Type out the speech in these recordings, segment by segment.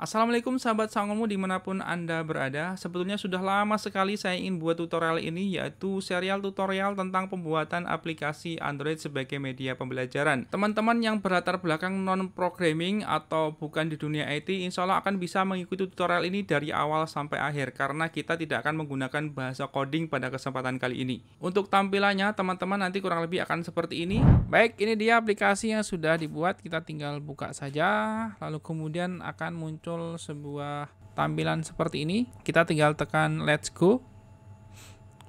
Assalamualaikum sahabat Sangolmu dimanapun Anda berada. Sebetulnya sudah lama sekali saya ingin buat tutorial ini, yaitu serial tutorial tentang pembuatan aplikasi Android sebagai media pembelajaran. Teman-teman yang berlatar belakang non-programming atau bukan di dunia IT, insya Allah akan bisa mengikuti tutorial ini dari awal sampai akhir, karena kita tidak akan menggunakan bahasa coding pada kesempatan kali ini. Untuk tampilannya, teman-teman nanti kurang lebih akan seperti ini. Baik, ini dia aplikasi yang sudah dibuat, kita tinggal buka saja, lalu kemudian akan muncul sebuah tampilan seperti ini. Kita tinggal tekan let's go.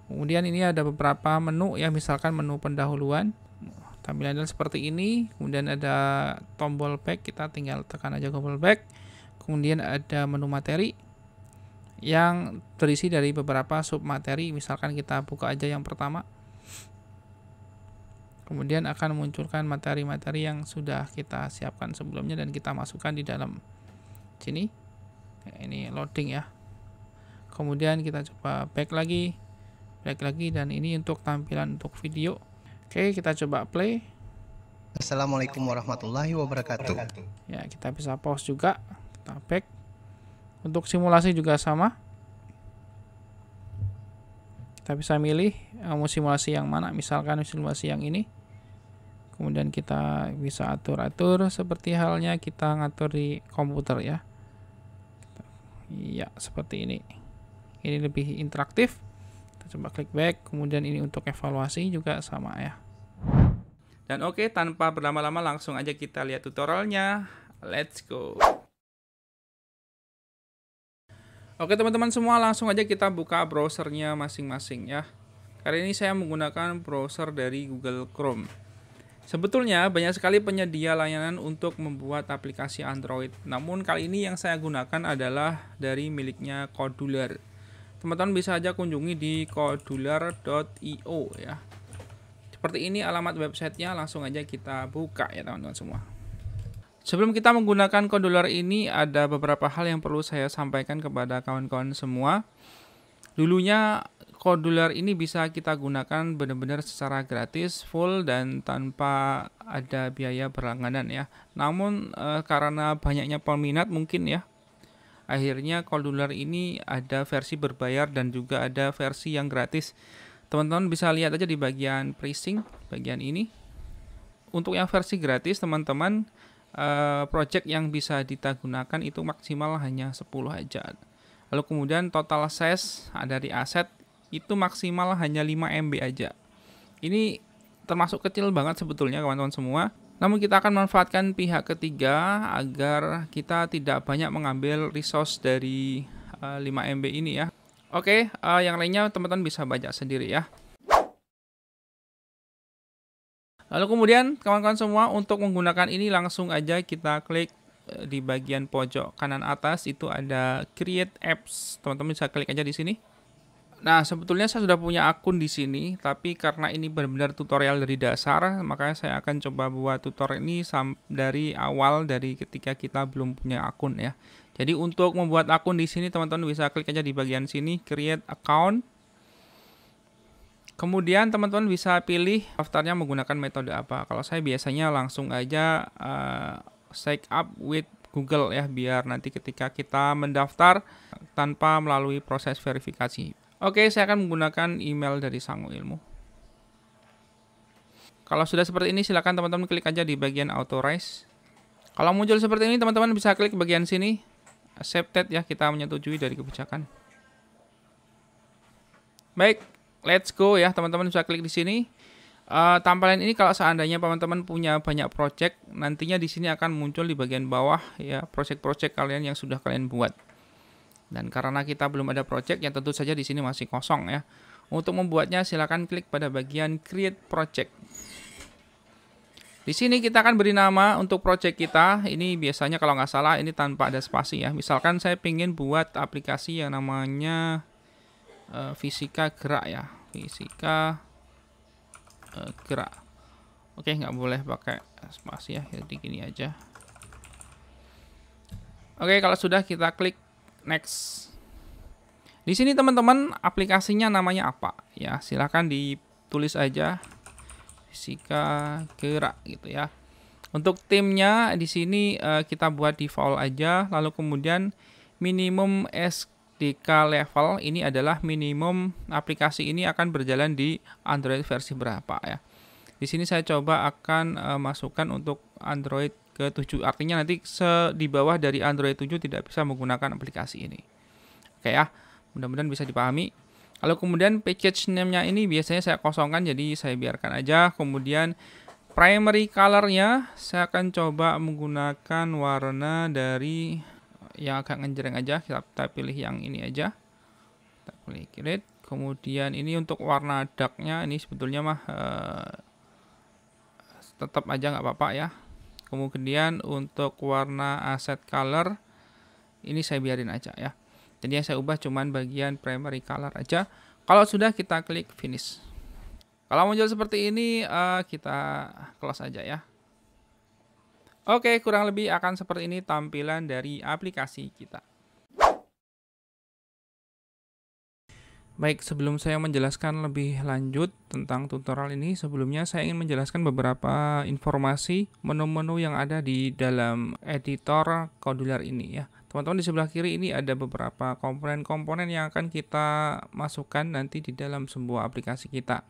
Kemudian ini ada beberapa menu ya, misalkan menu pendahuluan. Tampilannya seperti ini. Kemudian ada tombol back, kita tinggal tekan aja tombol back. Kemudian ada menu materi yang terisi dari beberapa sub materi. Misalkan kita buka aja yang pertama. Kemudian akan munculkan materi-materi yang sudah kita siapkan sebelumnya dan kita masukkan di dalam sini. Ini loading ya. Kemudian kita coba back lagi, dan ini untuk tampilan untuk video. Oke, kita coba play. Assalamualaikum warahmatullahi wabarakatuh. Ya, kita bisa pause juga. Kita back. Untuk simulasi juga sama. Kita bisa milih mau simulasi yang mana, misalkan simulasi yang ini. Kemudian kita bisa atur-atur seperti halnya kita ngatur di komputer ya. Ya, seperti ini. Ini lebih interaktif. Kita coba klik back, kemudian ini untuk evaluasi juga sama ya. Dan oke, tanpa berlama-lama langsung aja kita lihat tutorialnya. Let's go. Oke teman-teman semua, langsung aja kita buka browsernya masing-masing ya. Kali ini saya menggunakan browser dari Google Chrome. Sebetulnya banyak sekali penyedia layanan untuk membuat aplikasi Android. Namun kali ini yang saya gunakan adalah dari miliknya Codular. Teman-teman bisa aja kunjungi di codular.io ya. Seperti ini alamat websitenya, langsung aja kita buka ya teman-teman semua. Sebelum kita menggunakan Codular ini, ada beberapa hal yang perlu saya sampaikan kepada kawan-kawan semua. Dulunya Codular ini bisa kita gunakan benar-benar secara gratis, full, dan tanpa ada biaya berlangganan ya. Namun karena banyaknya peminat mungkin ya, akhirnya Codular ini ada versi berbayar dan juga ada versi yang gratis. Teman-teman bisa lihat aja di bagian pricing, bagian ini. Untuk yang versi gratis teman-teman, project yang bisa kita gunakan itu maksimal hanya 10 aja. Lalu kemudian total size dari aset itu maksimal hanya 5 MB aja. Ini termasuk kecil banget sebetulnya kawan-kawan semua. Namun kita akan manfaatkan pihak ketiga agar kita tidak banyak mengambil resource dari 5 MB ini ya. Oke, yang lainnya teman-teman bisa baca sendiri ya. Lalu kemudian kawan-kawan semua, untuk menggunakan ini langsung aja kita klik di bagian pojok kanan atas itu ada Create Apps. Teman-teman bisa klik aja di sini. Nah, sebetulnya saya sudah punya akun di sini, tapi karena ini benar-benar tutorial dari dasar, makanya saya akan coba buat tutorial ini dari awal, dari ketika kita belum punya akun ya. Jadi untuk membuat akun di sini teman-teman bisa klik aja di bagian sini Create Account. Kemudian teman-teman bisa pilih daftarnya menggunakan metode apa. Kalau saya biasanya langsung aja sign up with Google ya, biar nanti ketika kita mendaftar tanpa melalui proses verifikasi. Oke, saya akan menggunakan email dari Sango Ilmu. Kalau sudah seperti ini, silakan teman-teman klik aja di bagian authorize. Kalau muncul seperti ini, teman-teman bisa klik bagian sini accepted ya, kita menyetujui dari kebijakan. Baik, let's go ya, teman-teman bisa klik di sini. Tampilan ini kalau seandainya teman-teman punya banyak project, nantinya di sini akan muncul di bagian bawah ya, project-project kalian yang sudah kalian buat. Dan karena kita belum ada project, yang tentu saja di sini masih kosong ya. Untuk membuatnya silakan klik pada bagian Create Project. Di sini kita akan beri nama untuk project kita. Ini biasanya kalau nggak salah ini tanpa ada spasi ya. Misalkan saya ingin buat aplikasi yang namanya Fisika Gerak ya. Fisika Gerak. Oke, nggak boleh pakai spasi ya. Jadi gini aja. Oke, kalau sudah kita klik next. Di sini teman-teman aplikasinya namanya apa? Ya, silahkan ditulis aja Fisika Gerak gitu ya. Untuk theme-nya di sini kita buat default aja, lalu kemudian minimum SDK level ini adalah minimum aplikasi ini akan berjalan di Android versi berapa ya. Di sini saya coba akan masukkan untuk Android ke-7. Artinya nanti di bawah dari Android 7 tidak bisa menggunakan aplikasi ini. Oke ya, mudah-mudahan bisa dipahami. Lalu kemudian package name-nya ini biasanya saya kosongkan, jadi saya biarkan aja. Kemudian primary color-nya saya akan coba menggunakan warna dari yang agak ngejreng aja. Kita pilih yang ini aja. Kita pilih create. Kemudian ini untuk warna dark-nya ini sebetulnya mah tetap aja nggak apa-apa ya. Kemudian untuk warna asset color ini saya biarin aja ya. Jadi yang saya ubah cuman bagian primary color aja. Kalau sudah kita klik finish. Kalau muncul seperti ini kita close aja ya. Oke, kurang lebih akan seperti ini tampilan dari aplikasi kita. Baik, sebelum saya menjelaskan lebih lanjut tentang tutorial ini, sebelumnya saya ingin menjelaskan beberapa informasi menu-menu yang ada di dalam editor Coudular ini ya. Teman-teman di sebelah kiri ini ada beberapa komponen-komponen yang akan kita masukkan nanti di dalam sebuah aplikasi kita.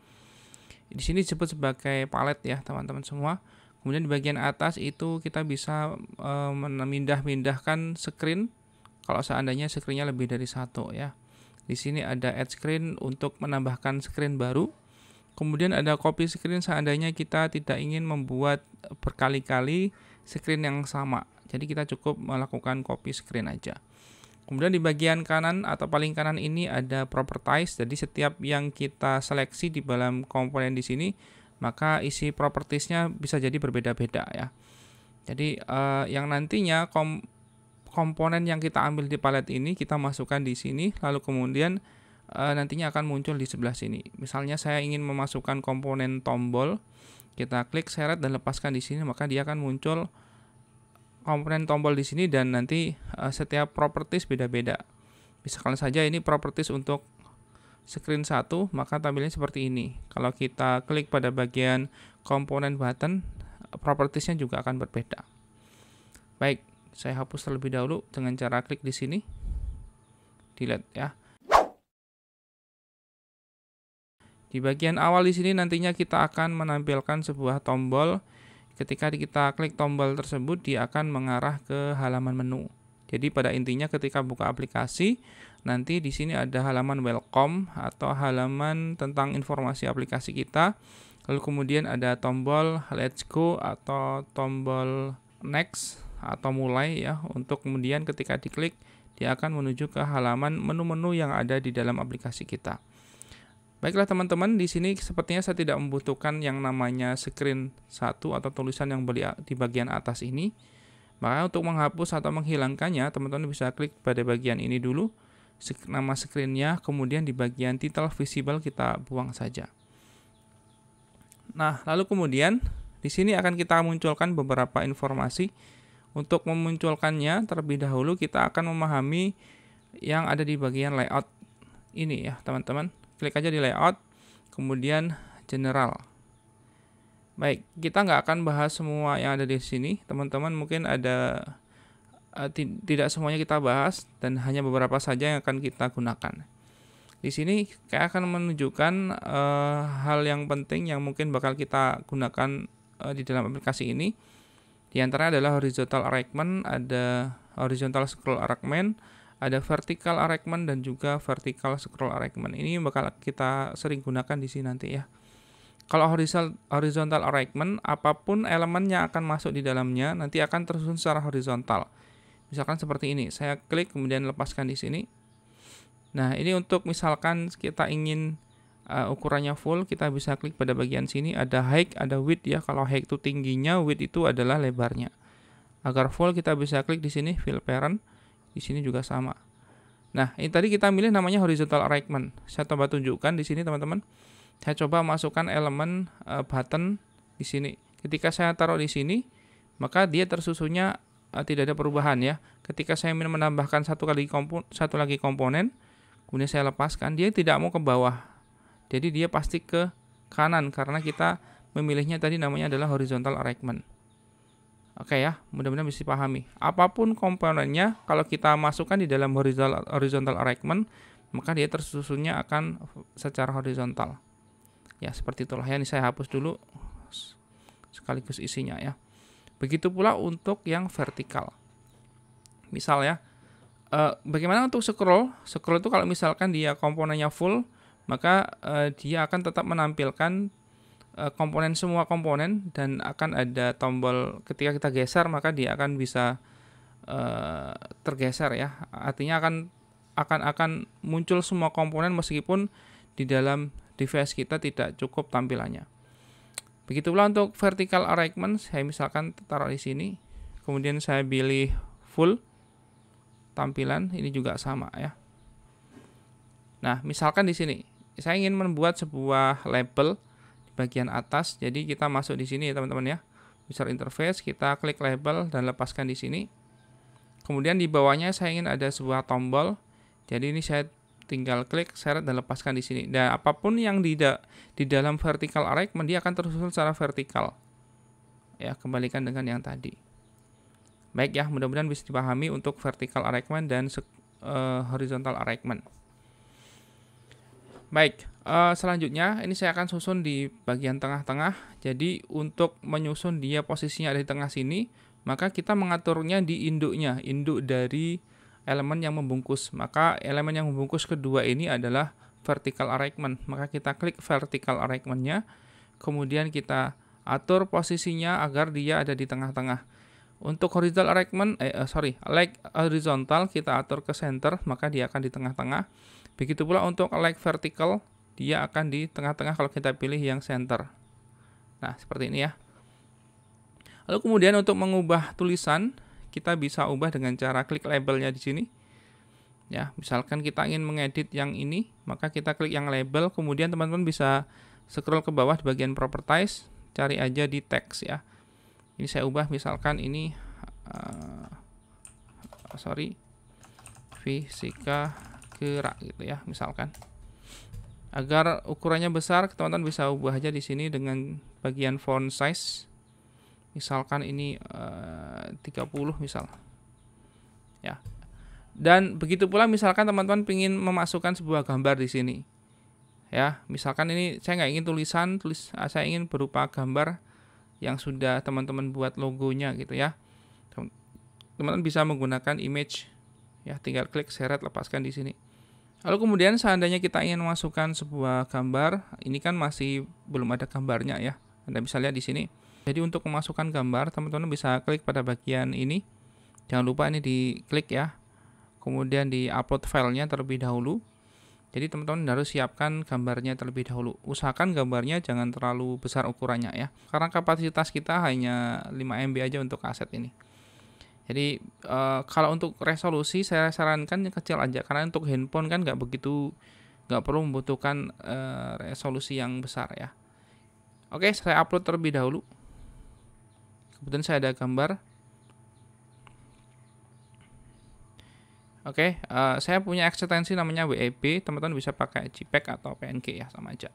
Di sini disebut sebagai palet ya, teman-teman semua. Kemudian di bagian atas itu kita bisa memindah-mindahkan screen kalau seandainya screen-nya lebih dari satu ya. Di sini ada add screen untuk menambahkan screen baru. Kemudian ada copy screen seandainya kita tidak ingin membuat berkali-kali screen yang sama. Jadi kita cukup melakukan copy screen aja. Kemudian di bagian kanan atau paling kanan ini ada properties. Jadi setiap yang kita seleksi di dalam komponen di sini, maka isi propertiesnya bisa jadi berbeda-beda ya. Jadi yang nantinya komponen yang kita ambil di palet ini kita masukkan di sini, lalu kemudian nantinya akan muncul di sebelah sini. Misalnya saya ingin memasukkan komponen tombol, kita klik seret dan lepaskan di sini, maka dia akan muncul komponen tombol di sini dan nanti setiap properties beda-beda. Misalkan saja ini properties untuk screen 1, maka tampilannya seperti ini. Kalau kita klik pada bagian komponen button, propertiesnya juga akan berbeda. Baik, saya hapus terlebih dahulu dengan cara klik di sini, delete ya. Di bagian awal di sini nantinya kita akan menampilkan sebuah tombol. Ketika kita klik tombol tersebut, dia akan mengarah ke halaman menu. Jadi pada intinya ketika buka aplikasi, nanti di sini ada halaman welcome atau halaman tentang informasi aplikasi kita. Lalu kemudian ada tombol let's go atau tombol next atau mulai ya, untuk kemudian ketika diklik dia akan menuju ke halaman menu-menu yang ada di dalam aplikasi kita. Baiklah teman-teman, di sini sepertinya saya tidak membutuhkan yang namanya screen 1 atau tulisan yang di bagian atas ini. Maka untuk menghapus atau menghilangkannya, teman-teman bisa klik pada bagian ini dulu, nama screen-nya, kemudian di bagian title visible kita buang saja. Nah, lalu kemudian di sini akan kita munculkan beberapa informasi. Untuk memunculkannya terlebih dahulu kita akan memahami yang ada di bagian layout ini ya teman-teman. Klik aja di layout, kemudian general. Baik, kita nggak akan bahas semua yang ada di sini, teman-teman. Mungkin ada tidak semuanya kita bahas dan hanya beberapa saja yang akan kita gunakan. Di sini kayak akan menunjukkan hal yang penting yang mungkin bakal kita gunakan di dalam aplikasi ini. Di antara adalah horizontal arrangement, ada horizontal scroll arrangement, ada vertical arrangement dan juga vertical scroll arrangement. Ini bakal kita sering gunakan di sini nanti ya. Kalau horizontal arrangement, apapun elemen yang akan masuk di dalamnya nanti akan tersusun secara horizontal. Misalkan seperti ini, saya klik kemudian lepaskan di sini. Nah, ini untuk misalkan kita ingin ukurannya full, kita bisa klik pada bagian sini, ada height, ada width ya. Kalau height itu tingginya, width itu adalah lebarnya. Agar full kita bisa klik di sini fill parent. Di sini juga sama. Nah, ini tadi kita milih namanya horizontal arrangement. Saya coba tunjukkan di sini teman-teman. Saya coba masukkan elemen button di sini. Ketika saya taruh di sini, maka dia tersusunnya tidak ada perubahan ya. Ketika saya ingin menambahkan satu lagi komponen, kemudian saya lepaskan, dia tidak mau ke bawah. Jadi dia pasti ke kanan karena kita memilihnya tadi namanya adalah horizontal arrangement. Oke ya, mudah-mudahan bisa dipahami. Apapun komponennya, kalau kita masukkan di dalam horizontal arrangement, maka dia tersusunnya akan secara horizontal. Ya, seperti itulah ya. Ini saya hapus dulu sekaligus isinya ya. Begitu pula untuk yang vertikal. Misal ya, bagaimana untuk scroll? Scroll itu kalau misalkan dia komponennya full, maka dia akan tetap menampilkan komponen, semua komponen, dan akan ada tombol ketika kita geser maka dia akan bisa tergeser ya. Artinya akan muncul semua komponen meskipun di dalam device kita tidak cukup tampilannya. Begitu pula untuk vertical arrangement, saya misalkan taruh di sini, kemudian saya pilih full tampilan, ini juga sama ya. Nah, misalkan di sini saya ingin membuat sebuah label bagian atas, jadi kita masuk di sini ya teman-teman ya, user interface, kita klik label dan lepaskan di sini. Kemudian di bawahnya saya ingin ada sebuah tombol, jadi ini saya tinggal klik, seret dan lepaskan di sini. Dan apapun yang di dalam vertical arrangement dia akan tersusun secara vertikal. Ya, kembalikan dengan yang tadi. Baik ya, mudah-mudahan bisa dipahami untuk vertical arrangement dan horizontal arrangement. Baik, selanjutnya ini saya akan susun di bagian tengah-tengah. Jadi untuk menyusun dia posisinya ada di tengah sini, maka kita mengaturnya di induknya, induk dari elemen yang membungkus. Maka elemen yang membungkus kedua ini adalah vertical arrangement. Maka kita klik vertical arrangement-nya, kemudian kita atur posisinya agar dia ada di tengah-tengah. Untuk horizontal arrangement, horizontal kita atur ke center, maka dia akan di tengah-tengah. Begitu pula untuk like vertical, dia akan di tengah-tengah kalau kita pilih yang center. Nah, seperti ini ya. Lalu kemudian untuk mengubah tulisan, kita bisa ubah dengan cara klik labelnya di sini. Ya, misalkan kita ingin mengedit yang ini, maka kita klik yang label, kemudian teman-teman bisa scroll ke bawah di bagian properties, cari aja di text ya. Ini saya ubah misalkan ini fisika gerak gitu ya, misalkan. Agar ukurannya besar, teman-teman bisa ubah aja di sini dengan bagian font size. Misalkan ini 30 misal. Ya. Dan begitu pula misalkan teman-teman ingin memasukkan sebuah gambar di sini. Ya, misalkan ini saya nggak ingin saya ingin berupa gambar yang sudah teman-teman buat logonya gitu ya. Teman-teman bisa menggunakan image ya, tinggal klik seret lepaskan di sini. Lalu kemudian seandainya kita ingin memasukkan sebuah gambar, ini kan masih belum ada gambarnya ya. Anda bisa lihat di sini. Jadi untuk memasukkan gambar, teman-teman bisa klik pada bagian ini. Jangan lupa ini diklik ya. Kemudian di-upload filenya terlebih dahulu. Jadi teman-teman harus siapkan gambarnya terlebih dahulu. Usahakan gambarnya jangan terlalu besar ukurannya ya. Karena kapasitas kita hanya 5 MB aja untuk aset ini. Jadi kalau untuk resolusi saya sarankan yang kecil aja. Karena untuk handphone kan nggak perlu membutuhkan resolusi yang besar ya. Oke, saya upload terlebih dahulu. Kemudian saya ada gambar. Oke, saya punya ekstensi namanya WEB. Teman-teman bisa pakai JPEG atau PNG ya, sama aja.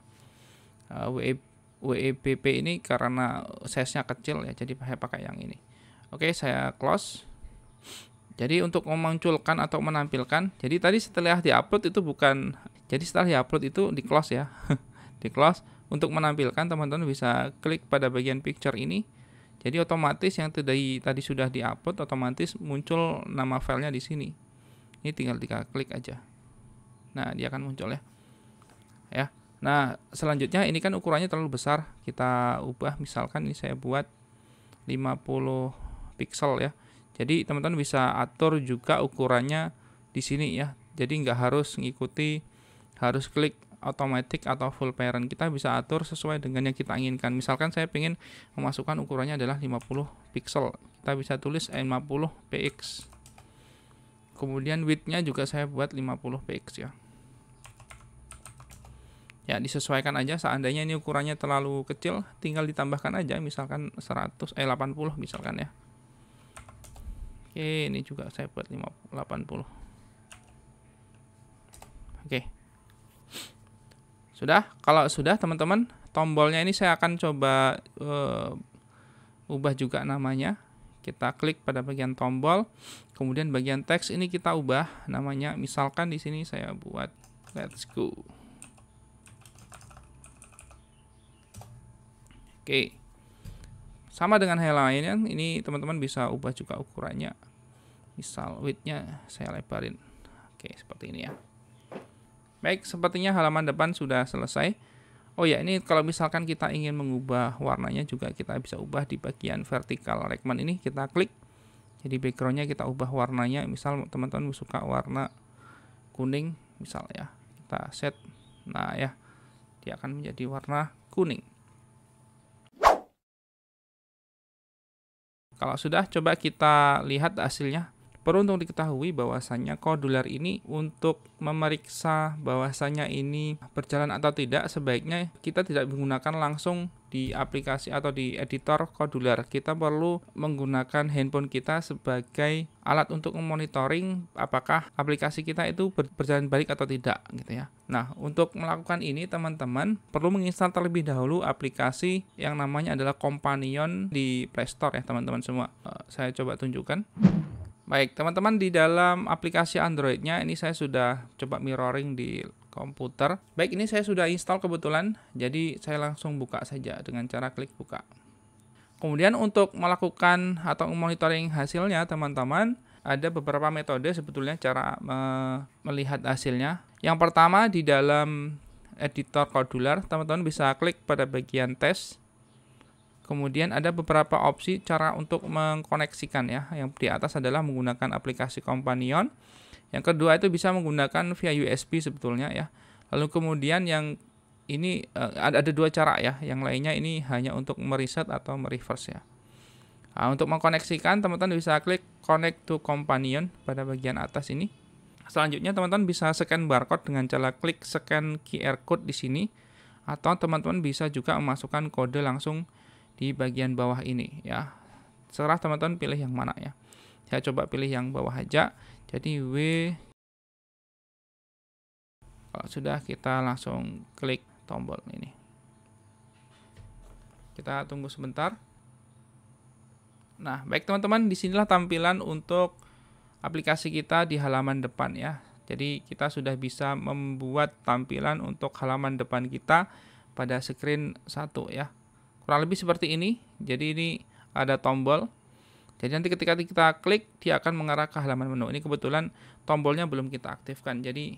WEBP ini karena size-nya kecil ya, jadi saya pakai yang ini. Oke, saya close. Jadi untuk memunculkan atau menampilkan, jadi tadi setelah di-upload itu di close ya. Di close. Untuk menampilkan teman-teman bisa klik pada bagian picture ini. Jadi otomatis yang tadi sudah di-upload otomatis muncul nama filenya di sini. Ini tinggal klik aja. Nah, dia akan muncul ya. Ya. Nah, selanjutnya ini kan ukurannya terlalu besar. Kita ubah, misalkan ini saya buat 50 pixel ya. Jadi teman-teman bisa atur juga ukurannya di sini ya. Jadi nggak harus harus klik automatic atau full parent. Kita bisa atur sesuai dengan yang kita inginkan. Misalkan saya ingin memasukkan ukurannya adalah 50 pixel. Kita bisa tulis 50 px. Kemudian width-nya juga saya buat 50 px ya. Ya, disesuaikan aja. Seandainya ini ukurannya terlalu kecil, tinggal ditambahkan aja misalkan 80 misalkan ya. Oke, ini juga saya buat 80. Oke. Sudah? Kalau sudah teman-teman, tombolnya ini saya akan coba ubah juga namanya. kita klik pada bagian tombol, kemudian bagian teks ini kita ubah namanya, misalkan di sini saya buat let's go. Oke. Sama dengan hal lainnya, ini teman-teman bisa ubah juga ukurannya. Misal width-nya saya lebarin. Oke, seperti ini ya. Baik, sepertinya halaman depan sudah selesai. Oh ya, ini kalau misalkan kita ingin mengubah warnanya juga kita bisa ubah di bagian vertikal Rekman ini, kita klik. Jadi backgroundnya kita ubah warnanya, misal teman-teman suka warna kuning, misal ya. Kita set, nah ya, dia akan menjadi warna kuning. Kalau sudah, coba kita lihat hasilnya. Perlu untuk diketahui bahwasannya Kodular ini untuk memeriksa bahwasannya ini berjalan atau tidak, sebaiknya kita tidak menggunakan langsung di aplikasi atau di editor Kodular. Kita perlu menggunakan handphone kita sebagai alat untuk memonitoring apakah aplikasi kita itu berjalan baik atau tidak gitu ya. Nah, untuk melakukan ini teman-teman perlu menginstal terlebih dahulu aplikasi yang namanya adalah Companion di Play Store ya teman-teman semua. Saya coba tunjukkan. Baik, teman-teman, di dalam aplikasi Android-nya ini saya sudah coba mirroring di komputer. Baik, ini saya sudah install kebetulan, jadi saya langsung buka saja dengan cara klik buka. Kemudian untuk melakukan atau monitoring hasilnya, teman-teman, ada beberapa metode sebetulnya cara melihat hasilnya. Yang pertama, di dalam editor Kodular, teman-teman bisa klik pada bagian tes. Kemudian ada beberapa opsi cara untuk mengkoneksikan ya. Yang di atas adalah menggunakan aplikasi Companion. Yang kedua itu bisa menggunakan via USB sebetulnya ya. Lalu kemudian yang ini ada dua cara ya. Yang lainnya ini hanya untuk mereset atau mereverse ya. Nah, untuk mengkoneksikan teman-teman bisa klik Connect to Companion pada bagian atas ini. Selanjutnya teman-teman bisa scan barcode dengan cara klik scan QR code di sini. Atau teman-teman bisa juga memasukkan kode langsung di bagian bawah ini ya. Serah teman-teman pilih yang mana ya. Saya coba pilih yang bawah aja. Jadi W. Kalau sudah, kita langsung klik tombol ini. Kita tunggu sebentar. Nah, baik teman-teman, disinilah tampilan untuk aplikasi kita di halaman depan ya. Jadi kita sudah bisa membuat tampilan untuk halaman depan kita pada screen 1 ya. Kurang lebih seperti ini. Jadi ini ada tombol. Jadi nanti ketika kita klik, dia akan mengarah ke halaman menu. Ini kebetulan tombolnya belum kita aktifkan. Jadi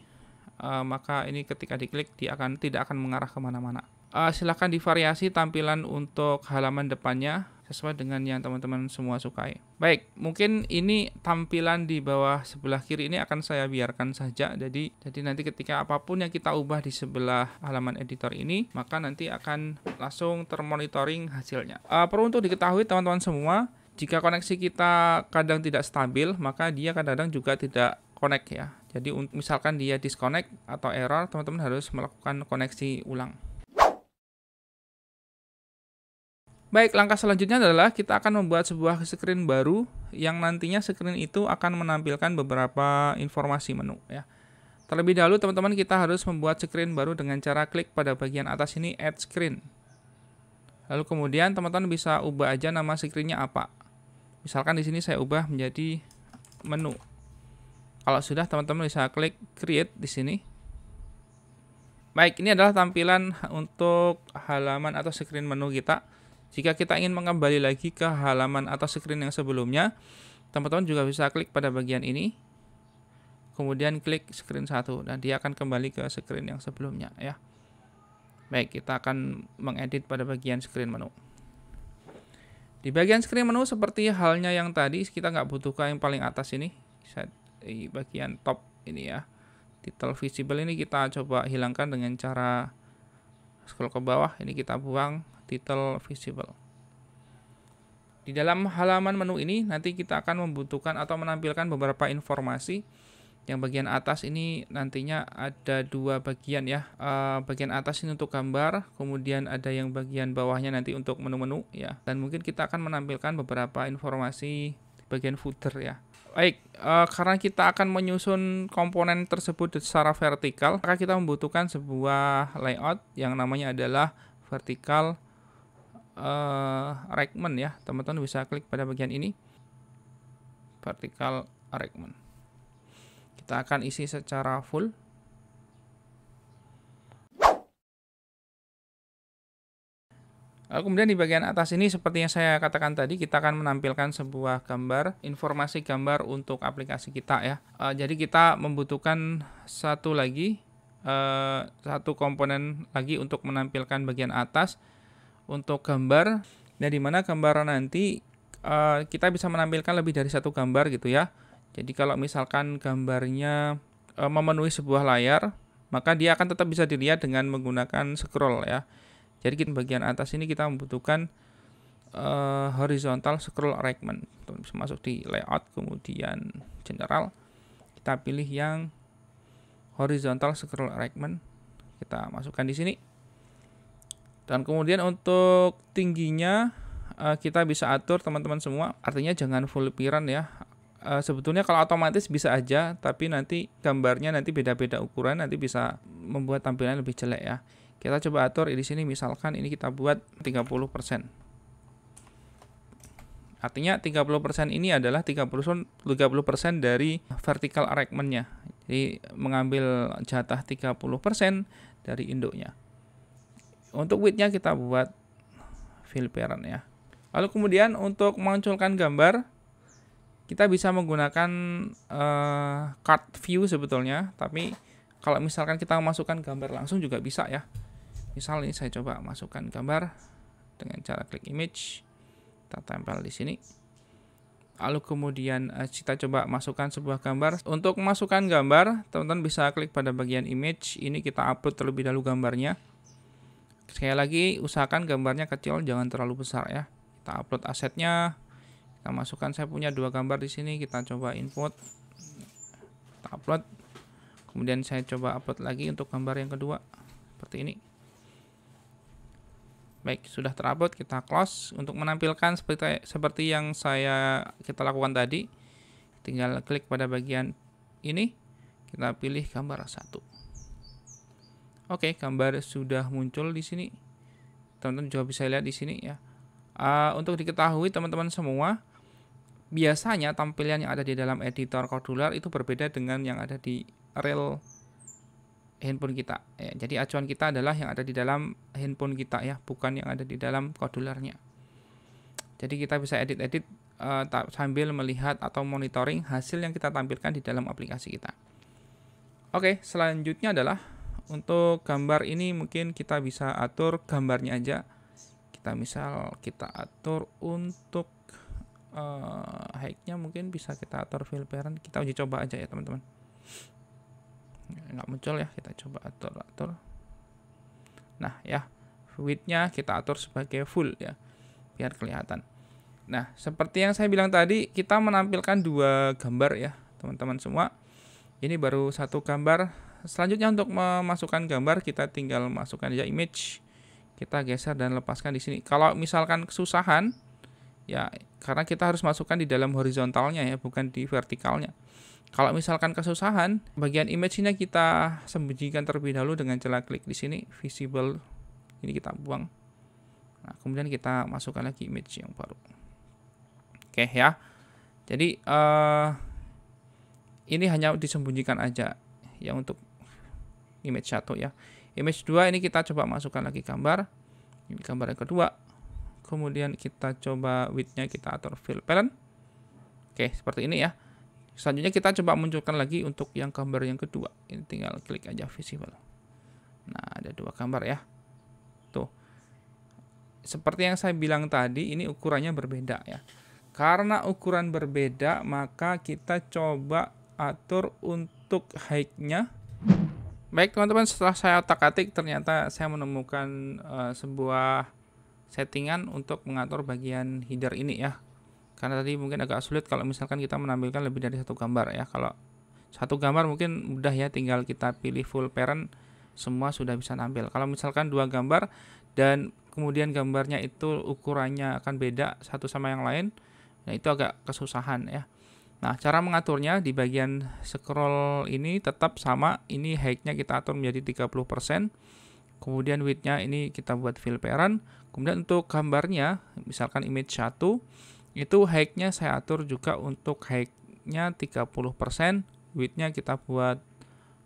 maka ini ketika diklik, dia tidak akan mengarah kemana-mana. Silahkan divariasi tampilan untuk halaman depannya sesuai dengan yang teman-teman semua sukai. Baik, mungkin ini tampilan di bawah sebelah kiri ini akan saya biarkan saja. Jadi nanti ketika apapun yang kita ubah di sebelah halaman editor ini, maka nanti akan langsung termonitoring hasilnya. Perlu untuk diketahui teman-teman semua, jika koneksi kita kadang tidak stabil, maka dia kadang-kadang juga tidak connect ya. Jadi misalkan dia disconnect atau error, teman-teman harus melakukan koneksi ulang. Baik, langkah selanjutnya adalah kita akan membuat sebuah screen baru yang nantinya screen itu akan menampilkan beberapa informasi menu ya. Terlebih dahulu teman-teman kita harus membuat screen baru dengan cara klik pada bagian atas ini add screen. Lalu kemudian teman-teman bisa ubah aja nama screen-nya apa. Misalkan di sini saya ubah menjadi menu. Kalau sudah, teman-teman bisa klik create di sini. Baik, ini adalah tampilan untuk halaman atau screen menu kita. Jika kita ingin mengembali lagi ke halaman atau screen yang sebelumnya, teman-teman juga bisa klik pada bagian ini. Kemudian klik screen 1 dan dia akan kembali ke screen yang sebelumnya ya. Baik, kita akan mengedit pada bagian screen menu. Di bagian screen menu seperti halnya yang tadi, kita nggak butuhkan yang paling atas ini. Di bagian top ini ya. Title visible ini kita coba hilangkan dengan cara scroll ke bawah. Ini kita buang title visible. Di dalam halaman menu ini nanti kita akan membutuhkan atau menampilkan beberapa informasi. Yang bagian atas ini nantinya ada dua bagian ya. Bagian atas ini untuk gambar, kemudian ada yang bagian bawahnya nanti untuk menu-menu ya. Dan mungkin kita akan menampilkan beberapa informasi di bagian footer ya. Baik, karena kita akan menyusun komponen tersebut secara vertikal, maka kita membutuhkan sebuah layout yang namanya adalah vertical Rekman ya. Teman-teman bisa klik pada bagian ini. vertical arrangement. Kita akan isi secara full. Lalu kemudian di bagian atas ini seperti yang saya katakan tadi, kita akan menampilkan sebuah gambar, informasi gambar untuk aplikasi kita ya. Jadi kita membutuhkan satu komponen lagi untuk menampilkan bagian atas untuk gambar. Nah, di mana gambar nanti kita bisa menampilkan lebih dari satu gambar gitu ya. Jadi kalau misalkan gambarnya memenuhi sebuah layar, maka dia akan tetap bisa dilihat dengan menggunakan scroll ya. Jadi di bagian atas ini kita membutuhkan horizontal scroll arrangement. Bisa masuk di layout, kemudian general. Kita pilih yang horizontal scroll arrangement. Kita masukkan di sini. Dan kemudian untuk tingginya kita bisa atur teman-teman semua. Artinya jangan full appearance ya. Sebetulnya kalau otomatis bisa aja, tapi nanti gambarnya nanti beda-beda ukuran, nanti bisa membuat tampilan lebih jelek ya. Kita coba atur di sini, misalkan ini kita buat 30%. Artinya 30% ini adalah 30% dari vertical arrangement-nya. Jadi mengambil jatah 30% dari induknya. Untuk width-nya kita buat fill parent ya. Lalu kemudian untuk memunculkan gambar, kita bisa menggunakan card view sebetulnya, tapi kalau misalkan kita masukkan gambar langsung juga bisa ya. Misal ini saya coba masukkan gambar dengan cara klik image, kita tempel di sini. Lalu kemudian kita coba masukkan sebuah gambar. Untuk memasukkan gambar, teman-teman bisa klik pada bagian image. Ini kita upload terlebih dahulu gambarnya. Sekali lagi usahakan gambarnya kecil, jangan terlalu besar ya. Kita upload asetnya. Kita masukkan, saya punya 2 gambar di sini. Kita coba input, kita upload. Kemudian saya coba upload lagi untuk gambar yang kedua, seperti ini. Baik, sudah terupload, kita close. Untuk menampilkan seperti yang kita lakukan tadi, tinggal klik pada bagian ini, kita pilih gambar 1. Oke, gambar sudah muncul di sini. Teman-teman juga bisa lihat di sini ya. Untuk diketahui teman-teman semua, biasanya tampilan yang ada di dalam editor Coursera itu berbeda dengan yang ada di real handphone kita ya. Jadi acuan kita adalah yang ada di dalam handphone kita ya, bukan yang ada di dalam Coursera-nya. Jadi kita bisa edit-edit sambil melihat atau monitoring hasil yang kita tampilkan di dalam aplikasi kita. Oke, selanjutnya adalah untuk gambar ini mungkin kita bisa atur gambarnya aja. Kita atur untuk height-nya, mungkin bisa kita atur fill parent. Kita uji coba aja ya teman-teman. Nggak muncul ya, kita coba atur. Nah ya, width-nya kita atur sebagai full ya, biar kelihatan. Nah, seperti yang saya bilang tadi, kita menampilkan 2 gambar ya teman-teman semua. Ini baru 1 gambar. Selanjutnya untuk memasukkan gambar, kita tinggal masukkan aja image. Kita geser dan lepaskan di sini. Kalau misalkan kesusahan ya, karena kita harus masukkan di dalam horizontalnya ya, bukan di vertikalnya. Kalau misalkan kesusahan, bagian image-nya kita sembunyikan terlebih dahulu dengan cara klik di sini, visible. Ini kita buang. Nah, kemudian kita masukkan lagi image yang baru. Oke ya. Jadi ini hanya disembunyikan aja ya untuk image 1 ya. Image 2 ini kita coba masukkan lagi gambar. Ini gambar yang kedua. Kemudian kita coba width-nya kita atur fill parent. Oke, seperti ini ya. Selanjutnya kita coba munculkan lagi untuk yang gambar yang kedua. Ini tinggal klik aja visible. Nah, ada 2 gambar ya. Tuh. Seperti yang saya bilang tadi, ini ukurannya berbeda ya. Karena ukuran berbeda, maka kita coba atur untuk height-nya. Baik teman-teman, setelah saya otak-atik ternyata saya menemukan sebuah settingan untuk mengatur bagian header ini ya. Karena tadi mungkin agak sulit kalau misalkan kita menampilkan lebih dari 1 gambar ya. Kalau 1 gambar mungkin mudah ya, tinggal kita pilih full parent, semua sudah bisa tampil. Kalau misalkan 2 gambar dan kemudian gambarnya itu ukurannya akan beda satu sama yang lain, nah itu agak kesusahan ya. Nah, cara mengaturnya di bagian scroll ini tetap sama. Ini height-nya kita atur menjadi 30%. Kemudian width-nya ini kita buat fill parent. Kemudian untuk gambarnya, misalkan image 1, Itu height-nya saya atur juga untuk height-nya 30%, width-nya kita buat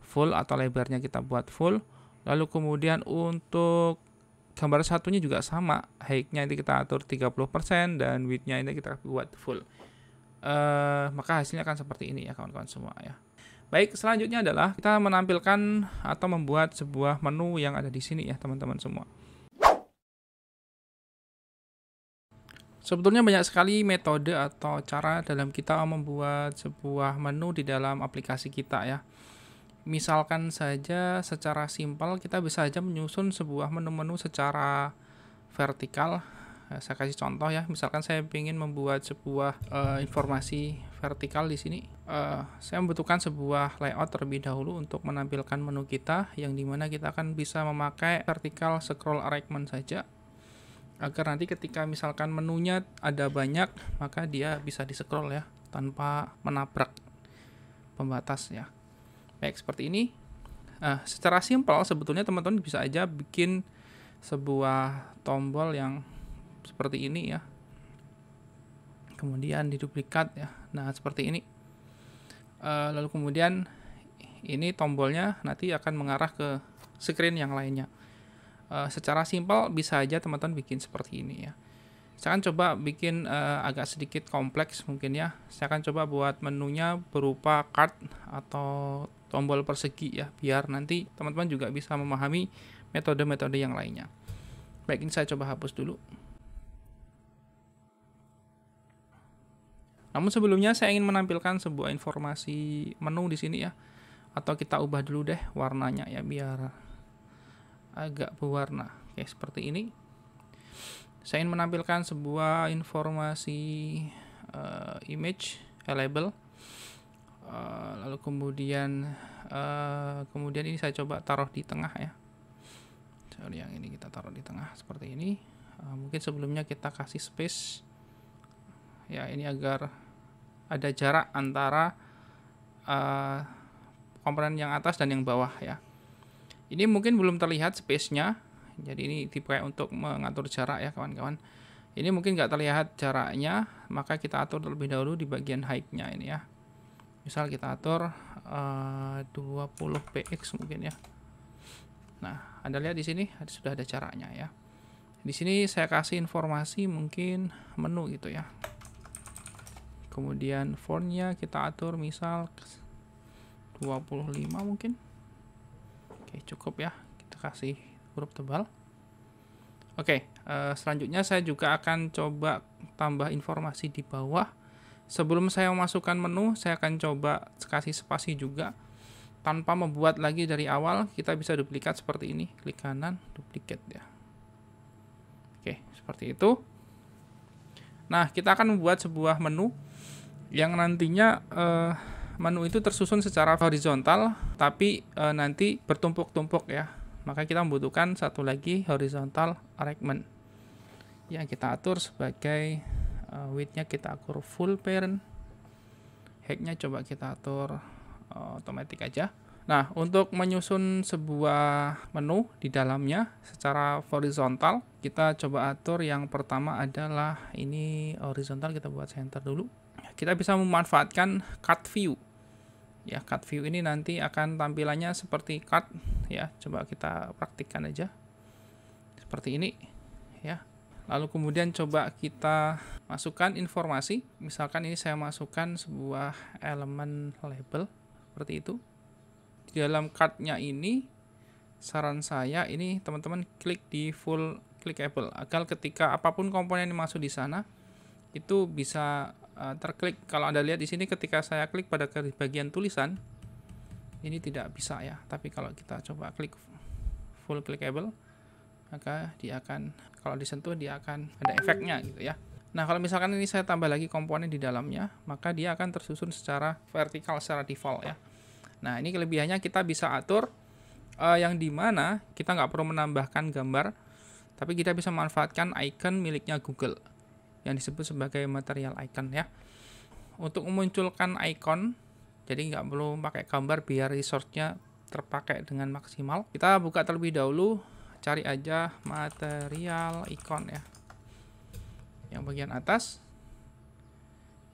full atau lebarnya kita buat full. Lalu kemudian untuk gambar satunya juga sama, height-nya ini kita atur 30% dan width-nya ini kita buat full. Maka hasilnya akan seperti ini ya kawan-kawan semua ya. Baik, selanjutnya adalah kita menampilkan atau membuat sebuah menu yang ada di sini ya teman-teman semua. Sebetulnya banyak sekali metode atau cara dalam kita membuat sebuah menu di dalam aplikasi kita ya. Misalkan saja secara simpel kita bisa saja menyusun sebuah menu-menu secara vertikal. Saya kasih contoh ya, misalkan saya ingin membuat sebuah informasi vertikal di sini. Saya membutuhkan sebuah layout terlebih dahulu untuk menampilkan menu kita, yang dimana kita akan bisa memakai vertical scroll arrangement saja, agar nanti ketika misalkan menunya ada banyak, maka dia bisa di-scroll ya, tanpa menabrak pembatas ya. Baik, seperti ini. Secara simpel sebetulnya teman-teman bisa aja bikin sebuah tombol yang seperti ini ya, kemudian diduplikat ya. Nah seperti ini. Lalu kemudian ini tombolnya nanti akan mengarah ke screen yang lainnya. Secara simpel bisa aja teman-teman bikin seperti ini ya. Saya akan coba bikin agak sedikit kompleks mungkin ya. Saya akan coba buat menunya berupa card atau tombol persegi ya, biar nanti teman-teman juga bisa memahami metode-metode yang lainnya. Baik, ini saya coba hapus dulu. Namun sebelumnya saya ingin menampilkan sebuah informasi menu di sini ya. Atau kita ubah dulu deh warnanya ya, biar agak berwarna. Oke, seperti ini. Saya ingin menampilkan sebuah informasi image label. Lalu kemudian ini saya coba taruh di tengah ya. Sorry, yang ini kita taruh di tengah seperti ini. Mungkin sebelumnya kita kasih space ya, ini agar ada jarak antara komponen yang atas dan yang bawah ya. Ini mungkin belum terlihat space-nya, jadi ini dipakai untuk mengatur jarak ya kawan-kawan. Ini mungkin nggak terlihat jaraknya, maka kita atur terlebih dahulu di bagian height-nya ini ya. Misal kita atur 20 px mungkin ya. Nah, Anda lihat di sini sudah ada jaraknya ya. Di sini saya kasih informasi mungkin menu gitu ya. Kemudian fontnya kita atur misal 25 mungkin. Oke, cukup ya. Kita kasih huruf tebal. Oke, selanjutnya saya juga akan coba tambah informasi di bawah. Sebelum saya memasukkan menu, saya akan coba kasih spasi juga. Tanpa membuat lagi dari awal, kita bisa duplikat seperti ini. Klik kanan, duplikat ya. Oke, seperti itu. Nah, kita akan membuat sebuah menu yang nantinya menu itu tersusun secara horizontal, tapi nanti bertumpuk-tumpuk ya. Maka kita membutuhkan satu lagi horizontal arrangement yang kita atur sebagai width-nya kita atur full parent, height-nya coba kita atur otomatis aja. Nah, untuk menyusun sebuah menu di dalamnya secara horizontal, kita coba atur yang pertama adalah ini horizontal, kita buat center dulu. Kita bisa memanfaatkan cut view. Ya, cut view ini nanti akan tampilannya seperti cut ya. Coba kita praktikkan aja. Seperti ini ya. Lalu kemudian coba kita masukkan informasi. Misalkan ini saya masukkan sebuah elemen label seperti itu. Di dalam cut-nya ini saran saya ini teman-teman klik di full clickable agar ketika apapun komponen yang masuk di sana itu bisa terklik. Kalau Anda lihat di sini ketika saya klik pada bagian tulisan ini tidak bisa ya, tapi kalau kita coba klik full clickable maka dia akan, kalau disentuh dia akan ada efeknya gitu ya. Nah, kalau misalkan ini saya tambah lagi komponen di dalamnya, maka dia akan tersusun secara vertikal secara default ya. Nah, ini kelebihannya kita bisa atur yang dimana kita nggak perlu menambahkan gambar, tapi kita bisa memanfaatkan icon miliknya Google yang disebut sebagai material icon ya. Untuk memunculkan icon, jadi nggak perlu pakai gambar biar resource-nya terpakai dengan maksimal. Kita buka terlebih dahulu, cari aja material icon ya, yang bagian atas.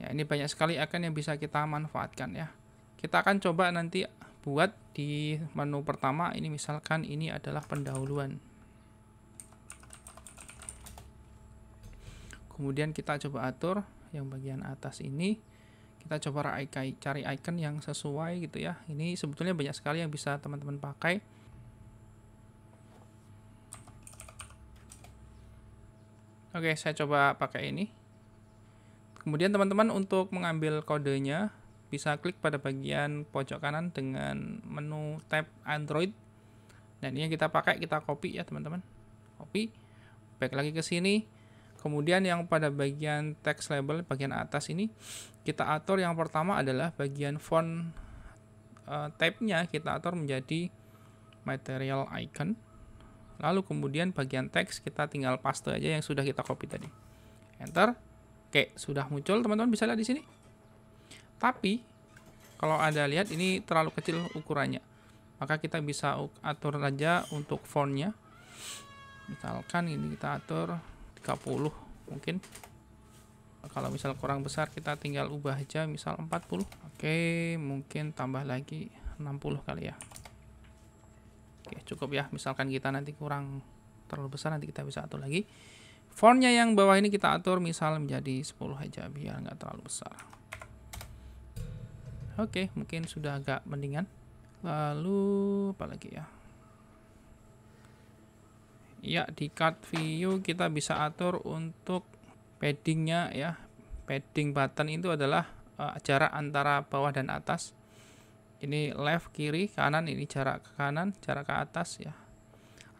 Ya, ini banyak sekali icon yang bisa kita manfaatkan ya. Kita akan coba nanti buat di menu pertama. Ini misalkan ini adalah pendahuluan. Kemudian kita coba atur yang bagian atas ini. Kita coba cari icon yang sesuai gitu ya. Ini sebetulnya banyak sekali yang bisa teman-teman pakai. Oke, saya coba pakai ini. Kemudian teman-teman untuk mengambil kodenya bisa klik pada bagian pojok kanan dengan menu tab Android. Dan ini yang kita pakai, kita copy ya teman-teman. Copy. Back lagi ke sini. Kemudian yang pada bagian text label bagian atas ini kita atur yang pertama adalah bagian font tab-nya kita atur menjadi material icon. Lalu kemudian bagian teks kita tinggal paste aja yang sudah kita copy tadi. Enter. Oke, sudah muncul, teman-teman bisa lihat di sini. Tapi kalau Anda lihat ini terlalu kecil ukurannya. Maka kita bisa atur aja untuk fontnya. Misalkan ini kita atur 30 mungkin. Kalau misal kurang besar kita tinggal ubah aja misal 40. Oke, mungkin tambah lagi 60 kali ya. Oke, cukup ya. Misalkan kita nanti kurang terlalu besar, nanti kita bisa atur lagi. Fontnya yang bawah ini kita atur misal menjadi 10 aja biar nggak terlalu besar. Oke, mungkin sudah agak mendingan. Lalu apa lagi ya? Ya, di card view kita bisa atur untuk paddingnya ya. Padding button itu adalah jarak antara bawah dan atas. Ini left, kiri, kanan, ini jarak ke kanan, jarak ke atas ya.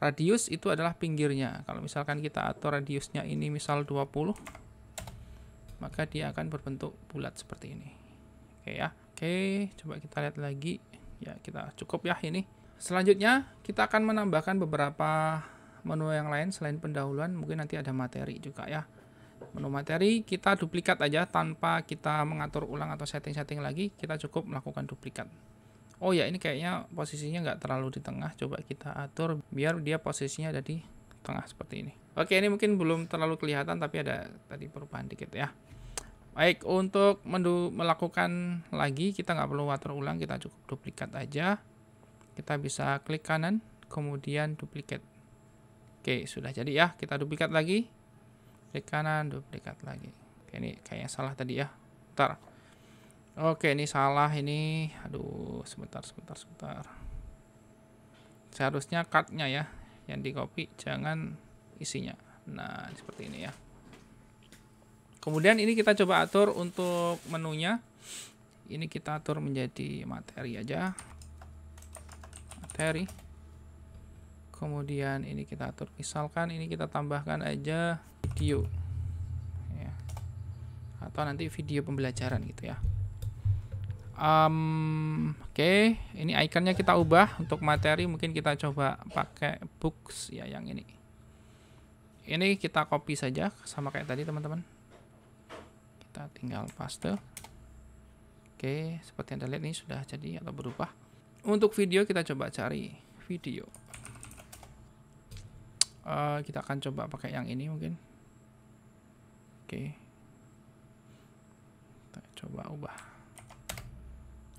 Radius itu adalah pinggirnya. Kalau misalkan kita atur radiusnya ini misal 20, maka dia akan berbentuk bulat seperti ini. Oke ya. Oke, coba kita lihat lagi. Ya, kita cukup ya ini. Selanjutnya, kita akan menambahkan beberapa menu yang lain selain pendahuluan. Mungkin nanti ada materi juga ya. Menu materi kita duplikat aja tanpa kita mengatur ulang atau setting-setting lagi. Kita cukup melakukan duplikat. Oh ya, ini kayaknya posisinya nggak terlalu di tengah. Coba kita atur biar dia posisinya ada di tengah seperti ini. Oke, ini mungkin belum terlalu kelihatan tapi ada tadi perubahan dikit ya. Baik, untuk melakukan lagi kita nggak perlu atur ulang, kita cukup duplikat aja. Kita bisa klik kanan, kemudian duplikat. Oke, sudah jadi ya. Kita duplikat lagi. Klik kanan, duplikat lagi. Oke, ini kayaknya salah tadi ya. Bentar. Oke, ini salah ini. Aduh, sebentar. Seharusnya card-nya ya yang di copy, jangan isinya. Nah, seperti ini ya. Kemudian ini kita coba atur untuk menunya. Ini kita atur menjadi materi aja. Materi. Kemudian ini kita atur, misalkan ini kita tambahkan aja video. Ya. Atau nanti video pembelajaran gitu ya. Oke, ini ikonnya kita ubah. Untuk materi mungkin kita coba pakai books ya yang ini. Ini kita copy saja sama kayak tadi teman-teman. Kita tinggal paste. Oke, seperti Anda lihat ini sudah jadi atau berubah. Untuk video kita coba cari video. Kita akan coba pakai yang ini mungkin. Oke. Kita coba ubah.